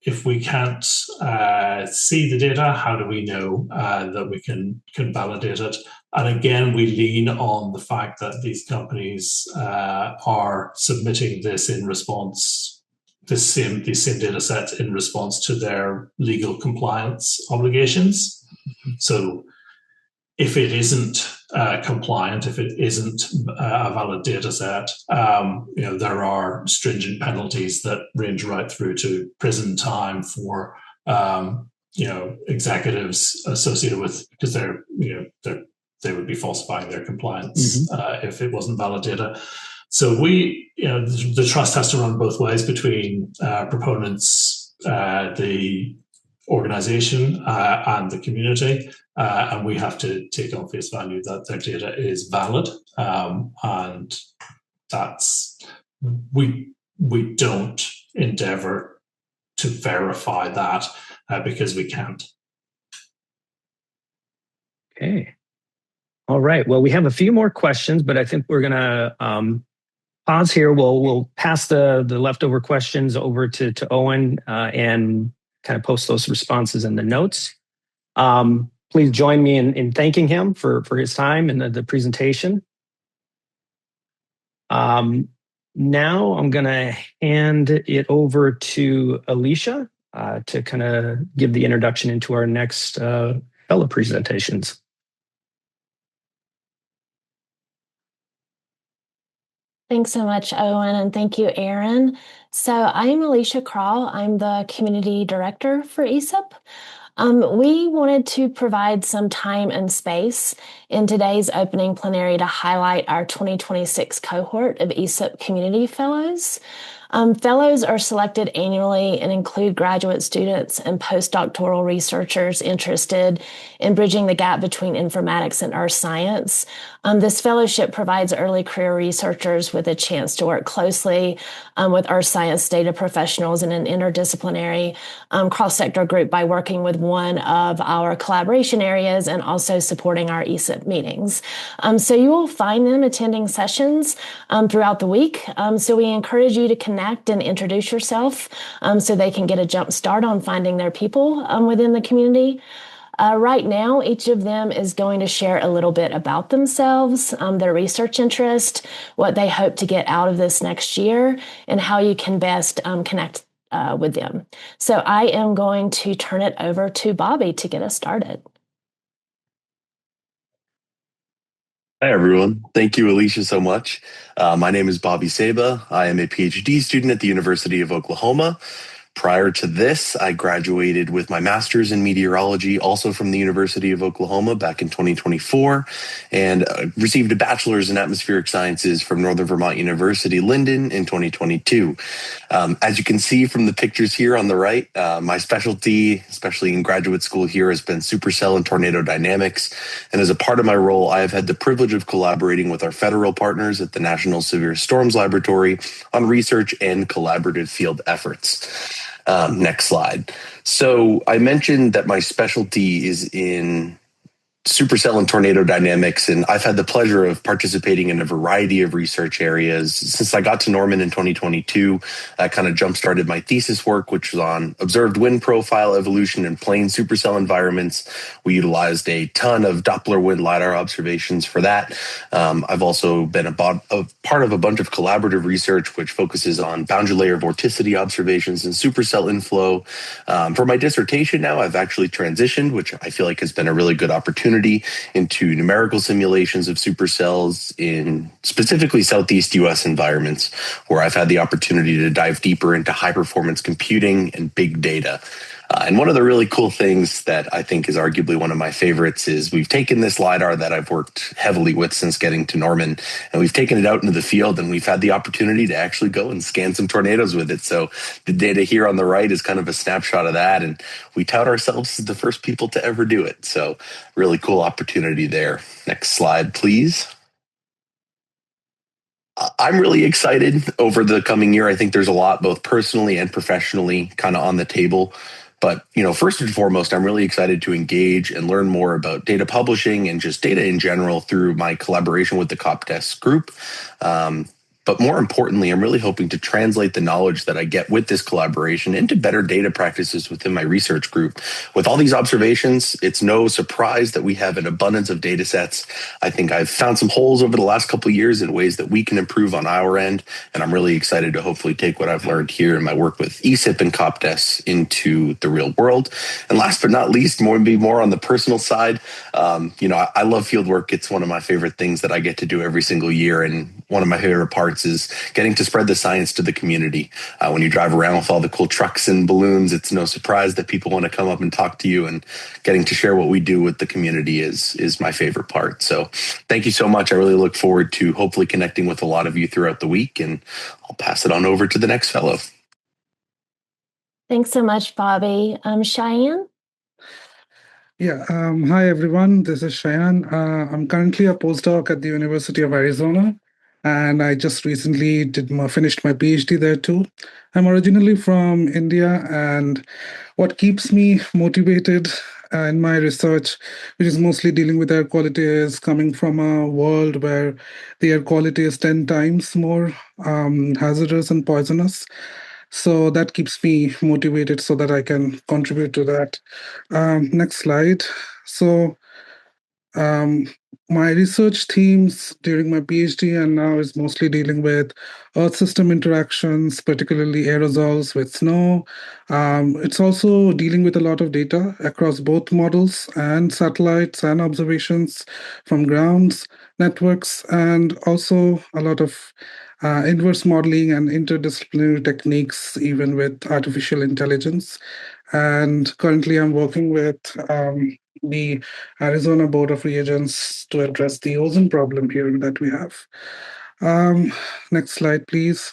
if we can't see the data, how do we know that we can validate it? And again, we lean on the fact that these companies are submitting this in response, these same data sets in response to their legal compliance obligations. So if it isn't compliant, if it isn't a valid data set, there are stringent penalties that range right through to prison time for executives associated with, because they would be falsifying their compliance if it wasn't valid data. So the trust has to run both ways between proponents, the organization, and the community. And we have to take on face value that their data is valid, and that's we don't endeavor to verify that because we can't. Okay. All right. Well, we have a few more questions, but I think we're going to pause here. We'll pass the leftover questions over to Owen and kind of post those responses in the notes. Please join me in thanking him for his time and the presentation. Now I'm going to hand it over to Alicia to kind of give the introduction into our next fellow presentations. Thanks so much, Owen, and thank you, Aaron. So I'm Alicia Krall. I'm the Community Director for ESIP. We wanted to provide some time and space in today's opening plenary to highlight our 2026 cohort of ESIP Community Fellows. Fellows are selected annually and include graduate students and postdoctoral researchers interested in bridging the gap between informatics and earth science. This fellowship provides early career researchers with a chance to work closely with earth science data professionals in an interdisciplinary cross-sector group by working with one of our collaboration areas and also supporting our ESIP meetings. So you will find them attending sessions throughout the week. So we encourage you to connect and introduce yourself so they can get a jump start on finding their people within the community. Right now, each of them is going to share a little bit about themselves, their research interest, what they hope to get out of this next year, and how you can best connect with them. So I am going to turn it over to Bobby to get us started. Hi, everyone. Thank you, Alicia, so much. My name is Bobby Saba. I am a PhD student at the University of Oklahoma. Prior to this, I graduated with my master's in meteorology, also from the University of Oklahoma back in 2024, and received a bachelor's in atmospheric sciences from Northern Vermont University, Linden in 2022. As you can see from the pictures here on the right, my specialty, especially in graduate school here, has been supercell and tornado dynamics. And as a part of my role, I have had the privilege of collaborating with our federal partners at the National Severe Storms Laboratory on research and collaborative field efforts. Next slide. So I mentioned that my specialty is in supercell and tornado dynamics, and I've had the pleasure of participating in a variety of research areas. Since I got to Norman in 2022, that kind of jump-started my thesis work, which was on observed wind profile evolution in plane supercell environments. We utilized a ton of Doppler wind LiDAR observations for that. I've also been a part of a bunch of collaborative research, which focuses on boundary layer vorticity observations and supercell inflow. For my dissertation now, I've actually transitioned, which I feel like has been a really good opportunity into numerical simulations of supercells in specifically Southeast US environments, where I've had the opportunity to dive deeper into high performance computing and big data. And one of the really cool things that I think is arguably one of my favorites is we've taken this LiDAR that I've worked heavily with since getting to Norman, and we've taken it out into the field, and we've had the opportunity to actually go and scan some tornadoes with it. So the data here on the right is kind of a snapshot of that, and we tout ourselves as the first people to ever do it. So really cool opportunity there. Next slide, please. I'm really excited over the coming year. I think there's a lot, both personally and professionally, kind of on the table. But, first and foremost, I'm really excited to engage and learn more about data publishing and just data in general through my collaboration with the CopDesk group. But more importantly, I'm really hoping to translate the knowledge that I get with this collaboration into better data practices within my research group. With all these observations, it's no surprise that we have an abundance of data sets. I think I've found some holes over the last couple of years in ways that we can improve on our end. And I'm really excited to hopefully take what I've learned here in my work with ESIP and CopDesk into the real world. And last but not least, more on the personal side. I love field work. It's one of my favorite things that I get to do every single year. And one of my favorite parts is getting to spread the science to the community. When you drive around with all the cool trucks and balloons, it's no surprise that people want to come up and talk to you, and getting to share what we do with the community is my favorite part. So thank you so much. I really look forward to hopefully connecting with a lot of you throughout the week, and I'll pass it on over to the next fellow. Thanks so much, Bobby. Cheyenne? Yeah, hi everyone, this is Cheyenne. I'm currently a postdoc at the University of Arizona, and I just recently finished my PhD there too. I'm originally from India, and what keeps me motivated in my research, which is mostly dealing with air quality, is coming from a world where the air quality is 10 times more hazardous and poisonous. So that keeps me motivated so that I can contribute to that. Next slide. So my research themes during my PhD and now is mostly dealing with Earth system interactions, particularly aerosols with snow. It's also dealing with a lot of data across both models and satellites and observations from grounds, networks, and also a lot of inverse modeling and interdisciplinary techniques, even with artificial intelligence. And currently I'm working with the Arizona Board of Regents to address the ozone problem here that we have. Next slide, please.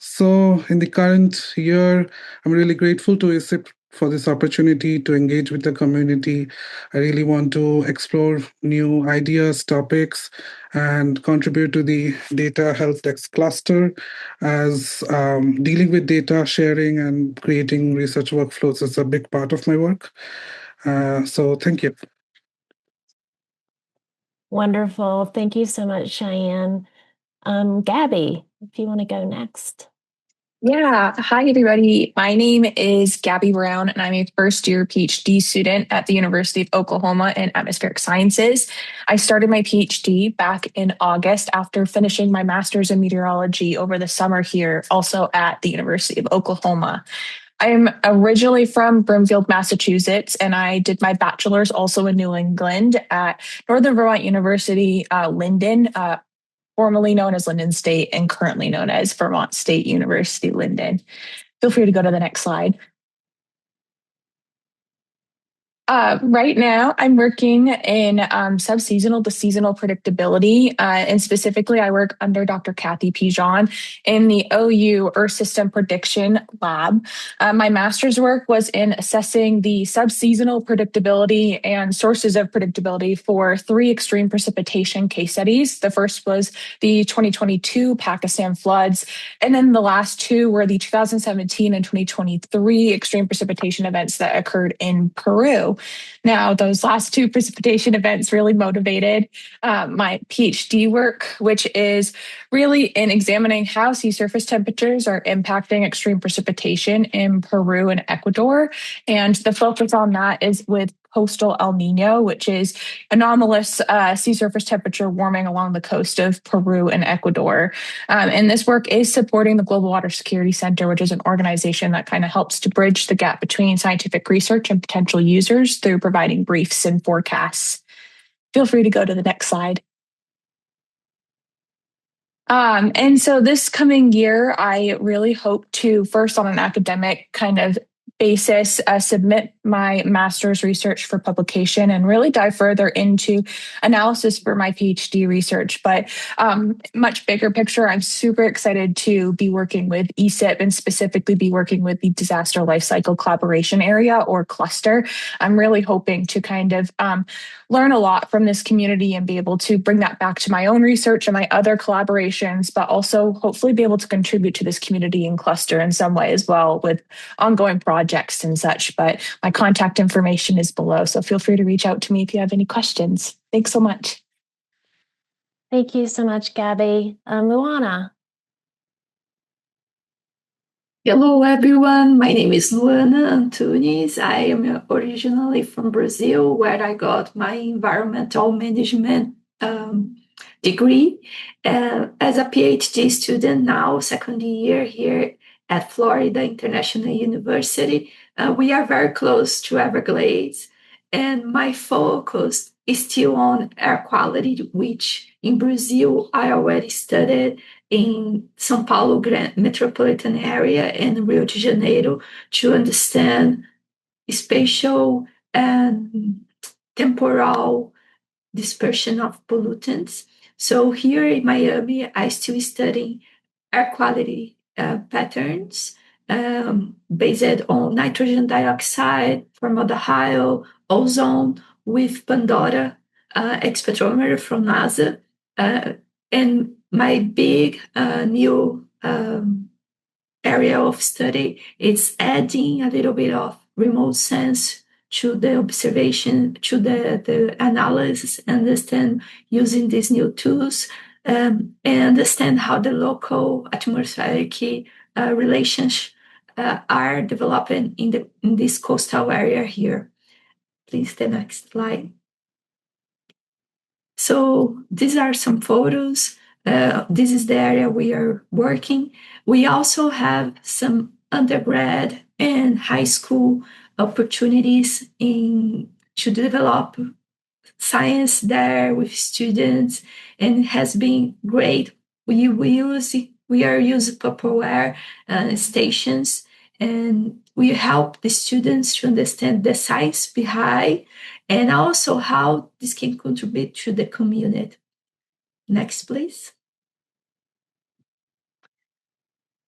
So in the current year, I'm really grateful to ISIP for this opportunity to engage with the community. I really want to explore new ideas, topics, and contribute to the data health desk cluster, as dealing with data sharing and creating research workflows is a big part of my work. So thank you. Wonderful. Thank you so much, Cheyenne. Gabby, if you want to go next. Yeah. Hi, everybody. My name is Gabby Brown, and I'm a first-year PhD student at the University of Oklahoma in Atmospheric Sciences. I started my PhD back in August after finishing my master's in meteorology over the summer here, also at the University of Oklahoma. I'm originally from Broomfield, Massachusetts, and I did my bachelor's also in New England at Northern Vermont University, Linden, formerly known as Linden State and currently known as Vermont State University, Linden. Feel free to go to the next slide. Right now, I'm working in subseasonal to seasonal predictability, and specifically, I work under Dr. Kathy Pijon in the OU Earth System Prediction Lab. My master's work was in assessing the subseasonal predictability and sources of predictability for 3 extreme precipitation case studies. The first was the 2022 Pakistan floods, and then the last 2 were the 2017 and 2023 extreme precipitation events that occurred in Peru. Now, those last two precipitation events really motivated my PhD work, which is really in examining how sea surface temperatures are impacting extreme precipitation in Peru and Ecuador. And the focus on that is with coastal El Nino, which is anomalous sea surface temperature warming along the coast of Peru and Ecuador. And this work is supporting the Global Water Security Center, which is an organization that kind of helps to bridge the gap between scientific research and potential users through providing briefs and forecasts. Feel free to go to the next slide. And so this coming year, I really hope to, first on an academic kind of basis, submit my master's research for publication and really dive further into analysis for my PhD research. But much bigger picture, I'm super excited to be working with ESIP and specifically be working with the Disaster Lifecycle Collaboration Area or cluster. I'm really hoping to kind of learn a lot from this community and be able to bring that back to my own research and my other collaborations, but also hopefully be able to contribute to this community and cluster in some way as well with ongoing projects and such. But my contact information is below, so feel free to reach out to me if you have any questions. Thanks so much. Thank you so much, Gabby. Luana. Hello, everyone. My name is Luana Antunes. I am originally from Brazil, where I got my environmental management degree. As a PhD student now, second year here at Florida International University, we are very close to Everglades, and my focus is still on air quality, which in Brazil I already studied in São Paulo metropolitan area and Rio de Janeiro to understand spatial and temporal dispersion of pollutants. So here in Miami, I still study air quality patterns based on nitrogen dioxide, formaldehyde, ozone with Pandora spectrometer from NASA. And my big new area of study is adding a little bit of remote sense to the observation, to the analysis, understand using these new tools, and understand how the local atmospheric relations are developing in this coastal area here. Please, the next slide. So these are some photos. This is the area we are working. We also have some undergrad and high school opportunities to develop science there with students, and it has been great. We are using Tupperware stations, and we help the students to understand the science behind and also how this can contribute to the community. Next, please.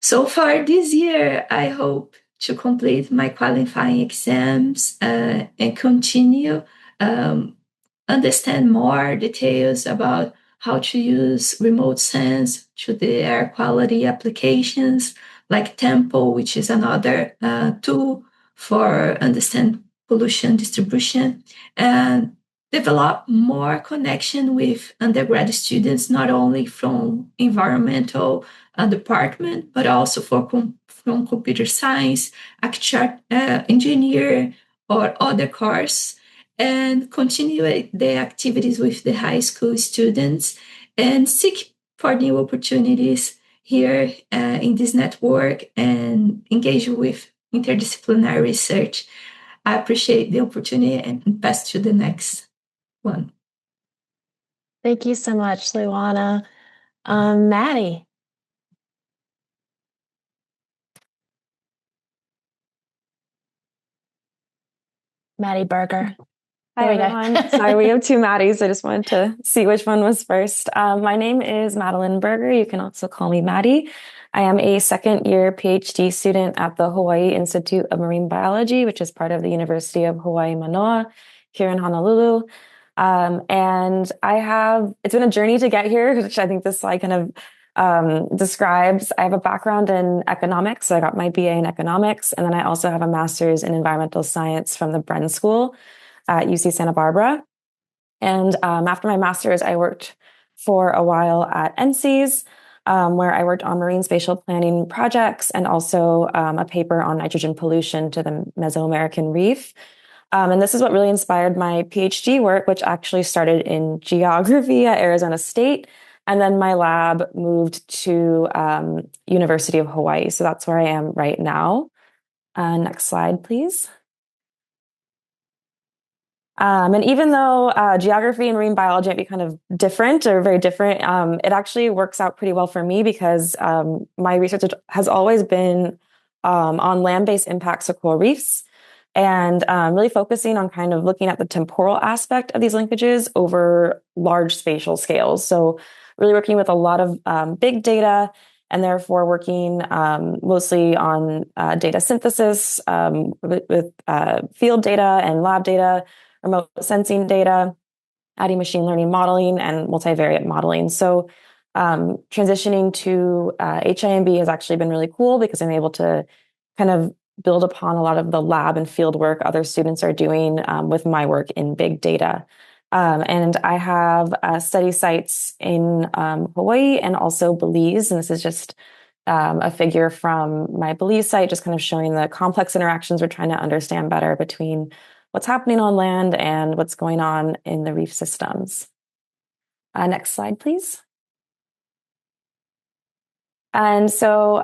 So far this year, I hope to complete my qualifying exams and continue understand more details about how to use remote sense to the air quality applications like Tempo, which is another tool for understand pollution distribution, and develop more connection with undergrad students, not only from environmental department, but also from computer science, architecture, engineer, or other course, and continue the activities with the high school students and seek for new opportunities here in this network and engage with interdisciplinary research. I appreciate the opportunity and pass to the next one. Thank you so much, Luana. Maddie. Maddie Berger. Hi, everyone. Sorry, we have two Maddies. I just wanted to see which one was first. My name is Madeline Berger. You can also call me Maddie. I am a second-year PhD student at the Hawaii Institute of Marine Biology, which is part of the University of Hawaii Manoa here in Honolulu. And it's been a journey to get here, which I think this slide kind of describes. I have a background in economics, so I got my BA in economics, and then I also have a master's in environmental science from the Bren School. at UC Santa Barbara. And after my master's, I worked for a while at NCES, where I worked on marine spatial planning projects and also a paper on nitrogen pollution to the Mesoamerican reef. And this is what really inspired my PhD work, which actually started in geography at Arizona State. And then my lab moved to University of Hawaii. So that's where I am right now. Next slide, please. And even though geography and marine biology might be kind of different or very different, it actually works out pretty well for me because my research has always been on land-based impacts of coral reefs and really focusing on kind of looking at the temporal aspect of these linkages over large spatial scales. So really working with a lot of big data and therefore working mostly on data synthesis with field data and lab data, remote sensing data, adding machine learning modeling and multivariate modeling. So transitioning to HIMB has actually been really cool because I'm able to kind of build upon a lot of the lab and field work other students are doing with my work in big data. And I have study sites in Hawaii and also Belize. And this is just a figure from my Belize site, just kind of showing the complex interactions we're trying to understand better between what's happening on land and what's going on in the reef systems. Next slide, please. And so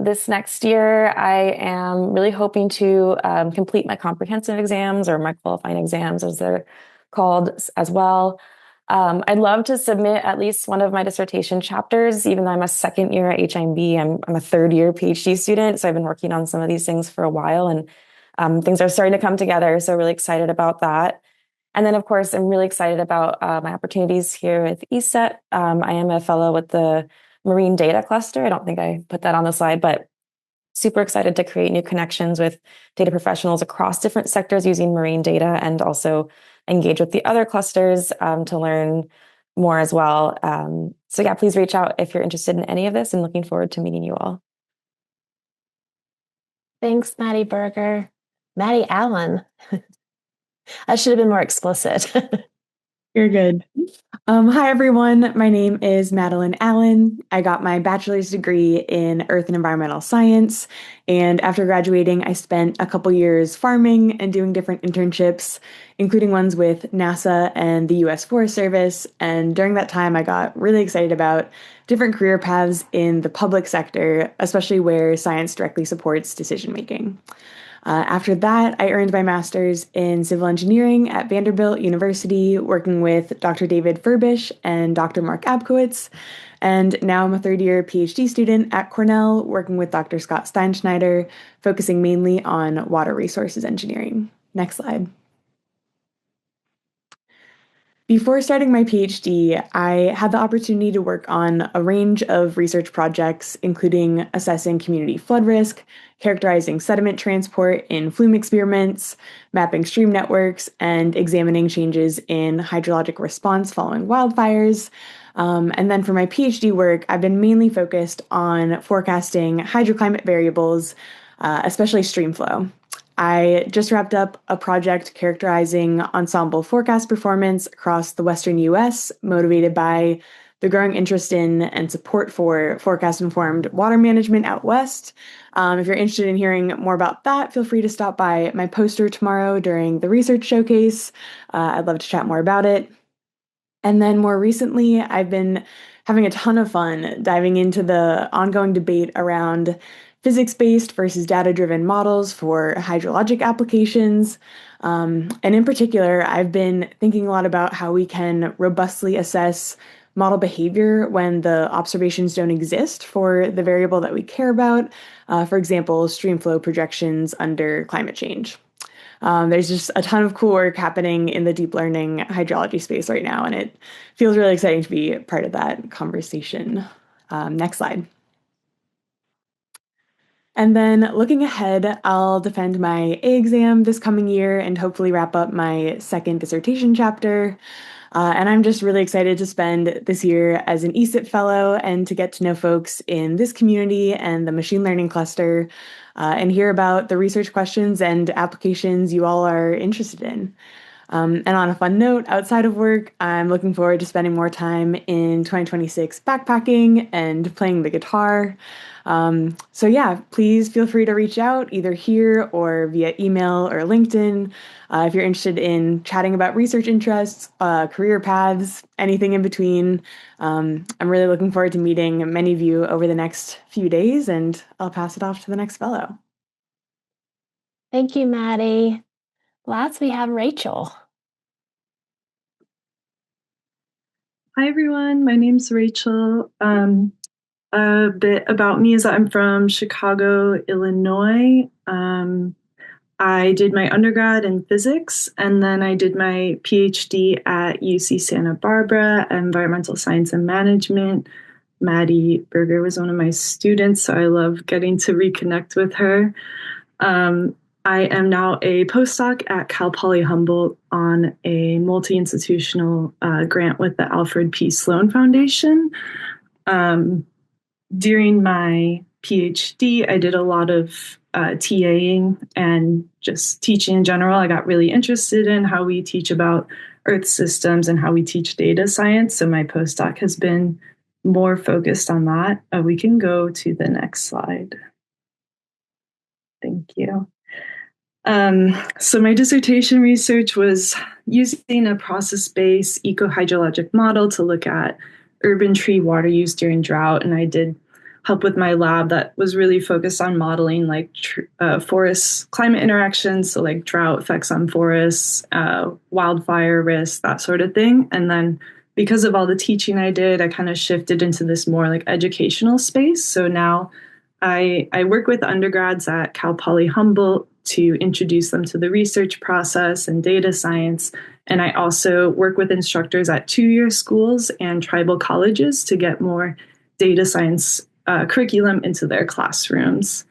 this next year, I am really hoping to complete my comprehensive exams or my qualifying exams, as they're called, as well. I'd love to submit at least one of my dissertation chapters, even though I'm a second year at HIMB. I'm a third year PhD student, so I've been working on some of these things for a while, and things are starting to come together. So really excited about that. And then, of course, I'm really excited about my opportunities here with ESET. I am a fellow with the Marine Data Cluster. I don't think I put that on the slide, but super excited to create new connections with data professionals across different sectors using marine data and also engage with the other clusters to learn more as well. So yeah, please reach out if you're interested in any of this and looking forward to meeting you all. Thanks, Maddie Berger. Maddie Allen. I should have been more explicit. You're good. Hi, everyone. My name is Madeline Allen. I got my bachelor's degree in Earth and Environmental Science. And after graduating, I spent a couple years farming and doing different internships, including ones with NASA and the US Forest Service. And during that time, I got really excited about different career paths in the public sector, especially where science directly supports decision making. After that, I earned my master's in civil engineering at Vanderbilt University, working with Dr. David Furbish and Dr. Mark Abkowitz. And now I'm a third-year PhD student at Cornell, working with Dr. Scott Steinschneider, focusing mainly on water resources engineering. Next slide. Before starting my PhD, I had the opportunity to work on a range of research projects, including assessing community flood risk, characterizing sediment transport in flume experiments, mapping stream networks, and examining changes in hydrologic response following wildfires. And then for my PhD work, I've been mainly focused on forecasting hydroclimate variables, especially stream flow. I just wrapped up a project characterizing ensemble forecast performance across the Western US, motivated by the growing interest in and support for forecast-informed water management out west. If you're interested in hearing more about that, feel free to stop by my poster tomorrow during the research showcase. I'd love to chat more about it. And then more recently, I've been having a ton of fun diving into the ongoing debate around physics-based versus data-driven models for hydrologic applications. And in particular, I've been thinking a lot about how we can robustly assess model behavior when the observations don't exist for the variable that we care about. For example, streamflow projections under climate change. There's just a ton of cool work happening in the deep learning hydrology space right now, and it feels really exciting to be part of that conversation. Next slide. And then looking ahead, I'll defend my A exam this coming year and hopefully wrap up my second dissertation chapter. And I'm just really excited to spend this year as an ESIP fellow and to get to know folks in this community and the machine learning cluster and hear about the research questions and applications you all are interested in. And on a fun note, outside of work, I'm looking forward to spending more time in 2026 backpacking and playing the guitar. So yeah, please feel free to reach out either here or via email or LinkedIn if you're interested in chatting about research interests, career paths, anything in between. I'm really looking forward to meeting many of you over the next few days, and I'll pass it off to the next fellow. Thank you, Maddie. Last, we have Rachel. Hi, everyone. My name's Rachel. A bit about me is that I'm from Chicago, Illinois. I did my undergrad in physics, and then I did my PhD at UC Santa Barbara, environmental science and management. Maddie Berger was one of my students, so I love getting to reconnect with her. I am now a postdoc at Cal Poly Humboldt on a multi-institutional grant with the Alfred P. Sloan Foundation. During my PhD, I did a lot of TAing and just teaching in general. I got really interested in how we teach about Earth systems and how we teach data science. So my postdoc has been more focused on that. We can go to the next slide. Thank you. So my dissertation research was using a process-based eco-hydrologic model to look at urban tree water use during drought. And I did help with my lab that was really focused on modeling like forest climate interactions. So like drought effects on forests, wildfire risk, that sort of thing. And then because of all the teaching I did, I kind of shifted into this more like educational space. So now I work with undergrads at Cal Poly Humboldt to introduce them to the research process and data science. And I also work with instructors at two-year schools and tribal colleges to get more data science curriculum into their classrooms.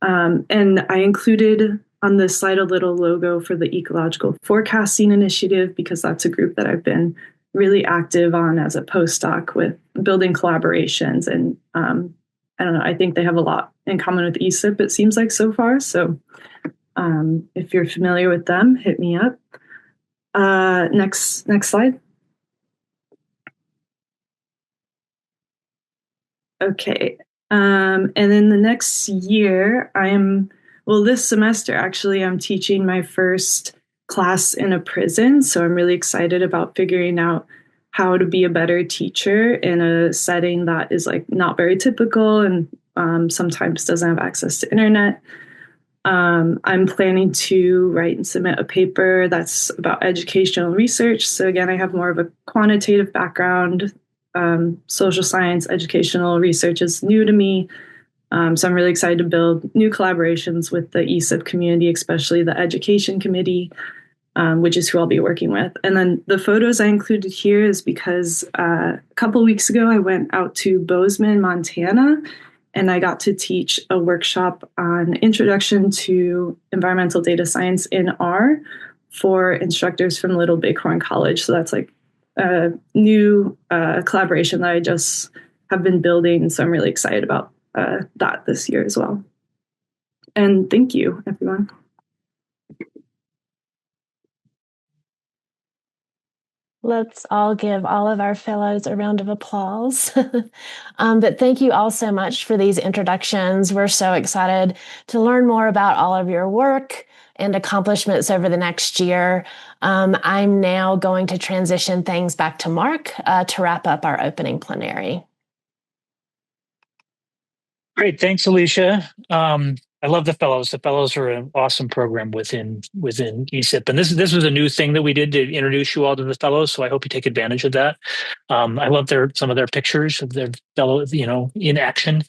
And I included on this slide a little logo for the Ecological Forecasting Initiative, because that's a group that I've been really active on as a postdoc with building collaborations. And I don't know, I think they have a lot in common with ESIP, it seems like so far. So if you're familiar with them, hit me up. Next slide. Okay. And then the next year, this semester, actually, I'm teaching my first class in a prison. So I'm really excited about figuring out how to be a better teacher in a setting that is like not very typical and sometimes doesn't have access to internet. I'm planning to write and submit a paper that's about educational research. So again, I have more of a quantitative background. Social science, educational research is new to me. So I'm really excited to build new collaborations with the ESIP community, especially the education committee, which is who I'll be working with. And then the photos I included here is because a couple weeks ago, I went out to Bozeman, Montana, and I got to teach a workshop on Introduction to Environmental Data Science in R for instructors from Little Bighorn College. So that's like a new collaboration that I just have been building. So I'm really excited about that this year as well. And thank you, everyone. Let's all give all of our fellows a round of applause. But thank you all so much for these introductions. We're so excited to learn more about all of your work and accomplishments over the next year. I'm now going to transition things back to Mark to wrap up our opening plenary. Great, thanks, Alicia. I love the fellows. The fellows are an awesome program within ESIP, and this was a new thing that we did to introduce you all to the fellows. So I hope you take advantage of that. I love some of their pictures of their fellows, in action.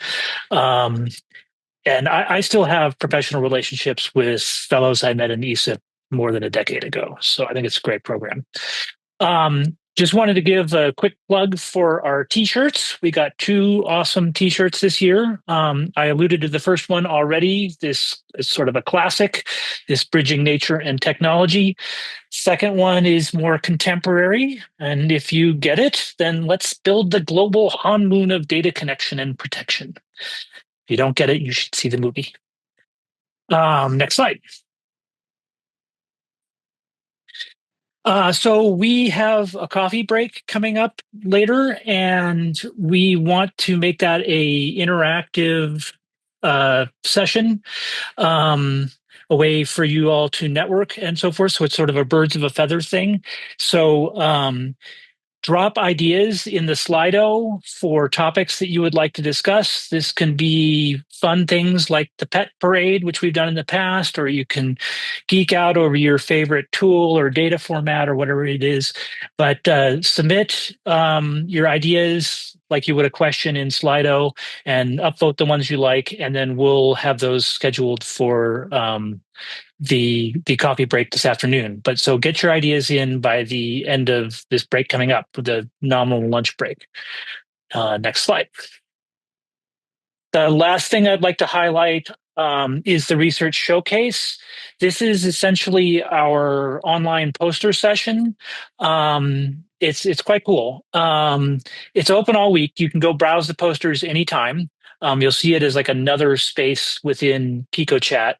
And I still have professional relationships with fellows I met in ESIP more than a decade ago. So I think it's a great program. Just wanted to give a quick plug for our t-shirts. We got 2 awesome t-shirts this year. I alluded to the first one already. This is sort of a classic, this Bridging Nature and Technology. Second one is more contemporary. And if you get it, then let's build the global honeymoon of data connection and protection. If you don't get it, you should see the movie. Next slide. So we have a coffee break coming up later, and we want to make that a interactive session, a way for you all to network and so forth. So it's sort of a birds of a feather thing. So drop ideas in the Slido for topics that you would like to discuss. This can be fun things like the pet parade, which we've done in the past, or you can geek out over your favorite tool or data format or whatever it is. But submit your ideas like you would a question in Slido and upvote the ones you like, and then we'll have those scheduled for the coffee break this afternoon. But so get your ideas in by the end of this break coming up, the nominal lunch break. Next slide. The last thing I'd like to highlight is the research showcase. This is essentially our online poster session. It's quite cool. It's open all week. You can go browse the posters anytime. You'll see it as like another space within PicoChat.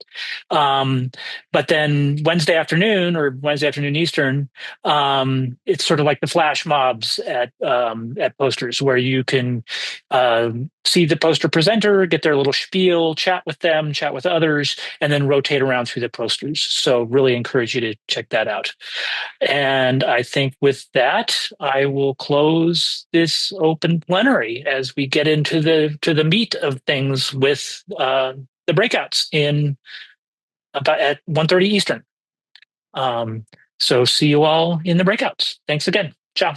But then Wednesday afternoon Eastern, it's sort of like the flash mobs at posters where you can see the poster presenter, get their little spiel, chat with them, chat with others, and then rotate around through the posters. So really encourage you to check that out. And I think with that, I will close this open plenary as we get into the meat of things with the breakouts in about at 1:30 Eastern. So see you all in the breakouts. Thanks again. Ciao.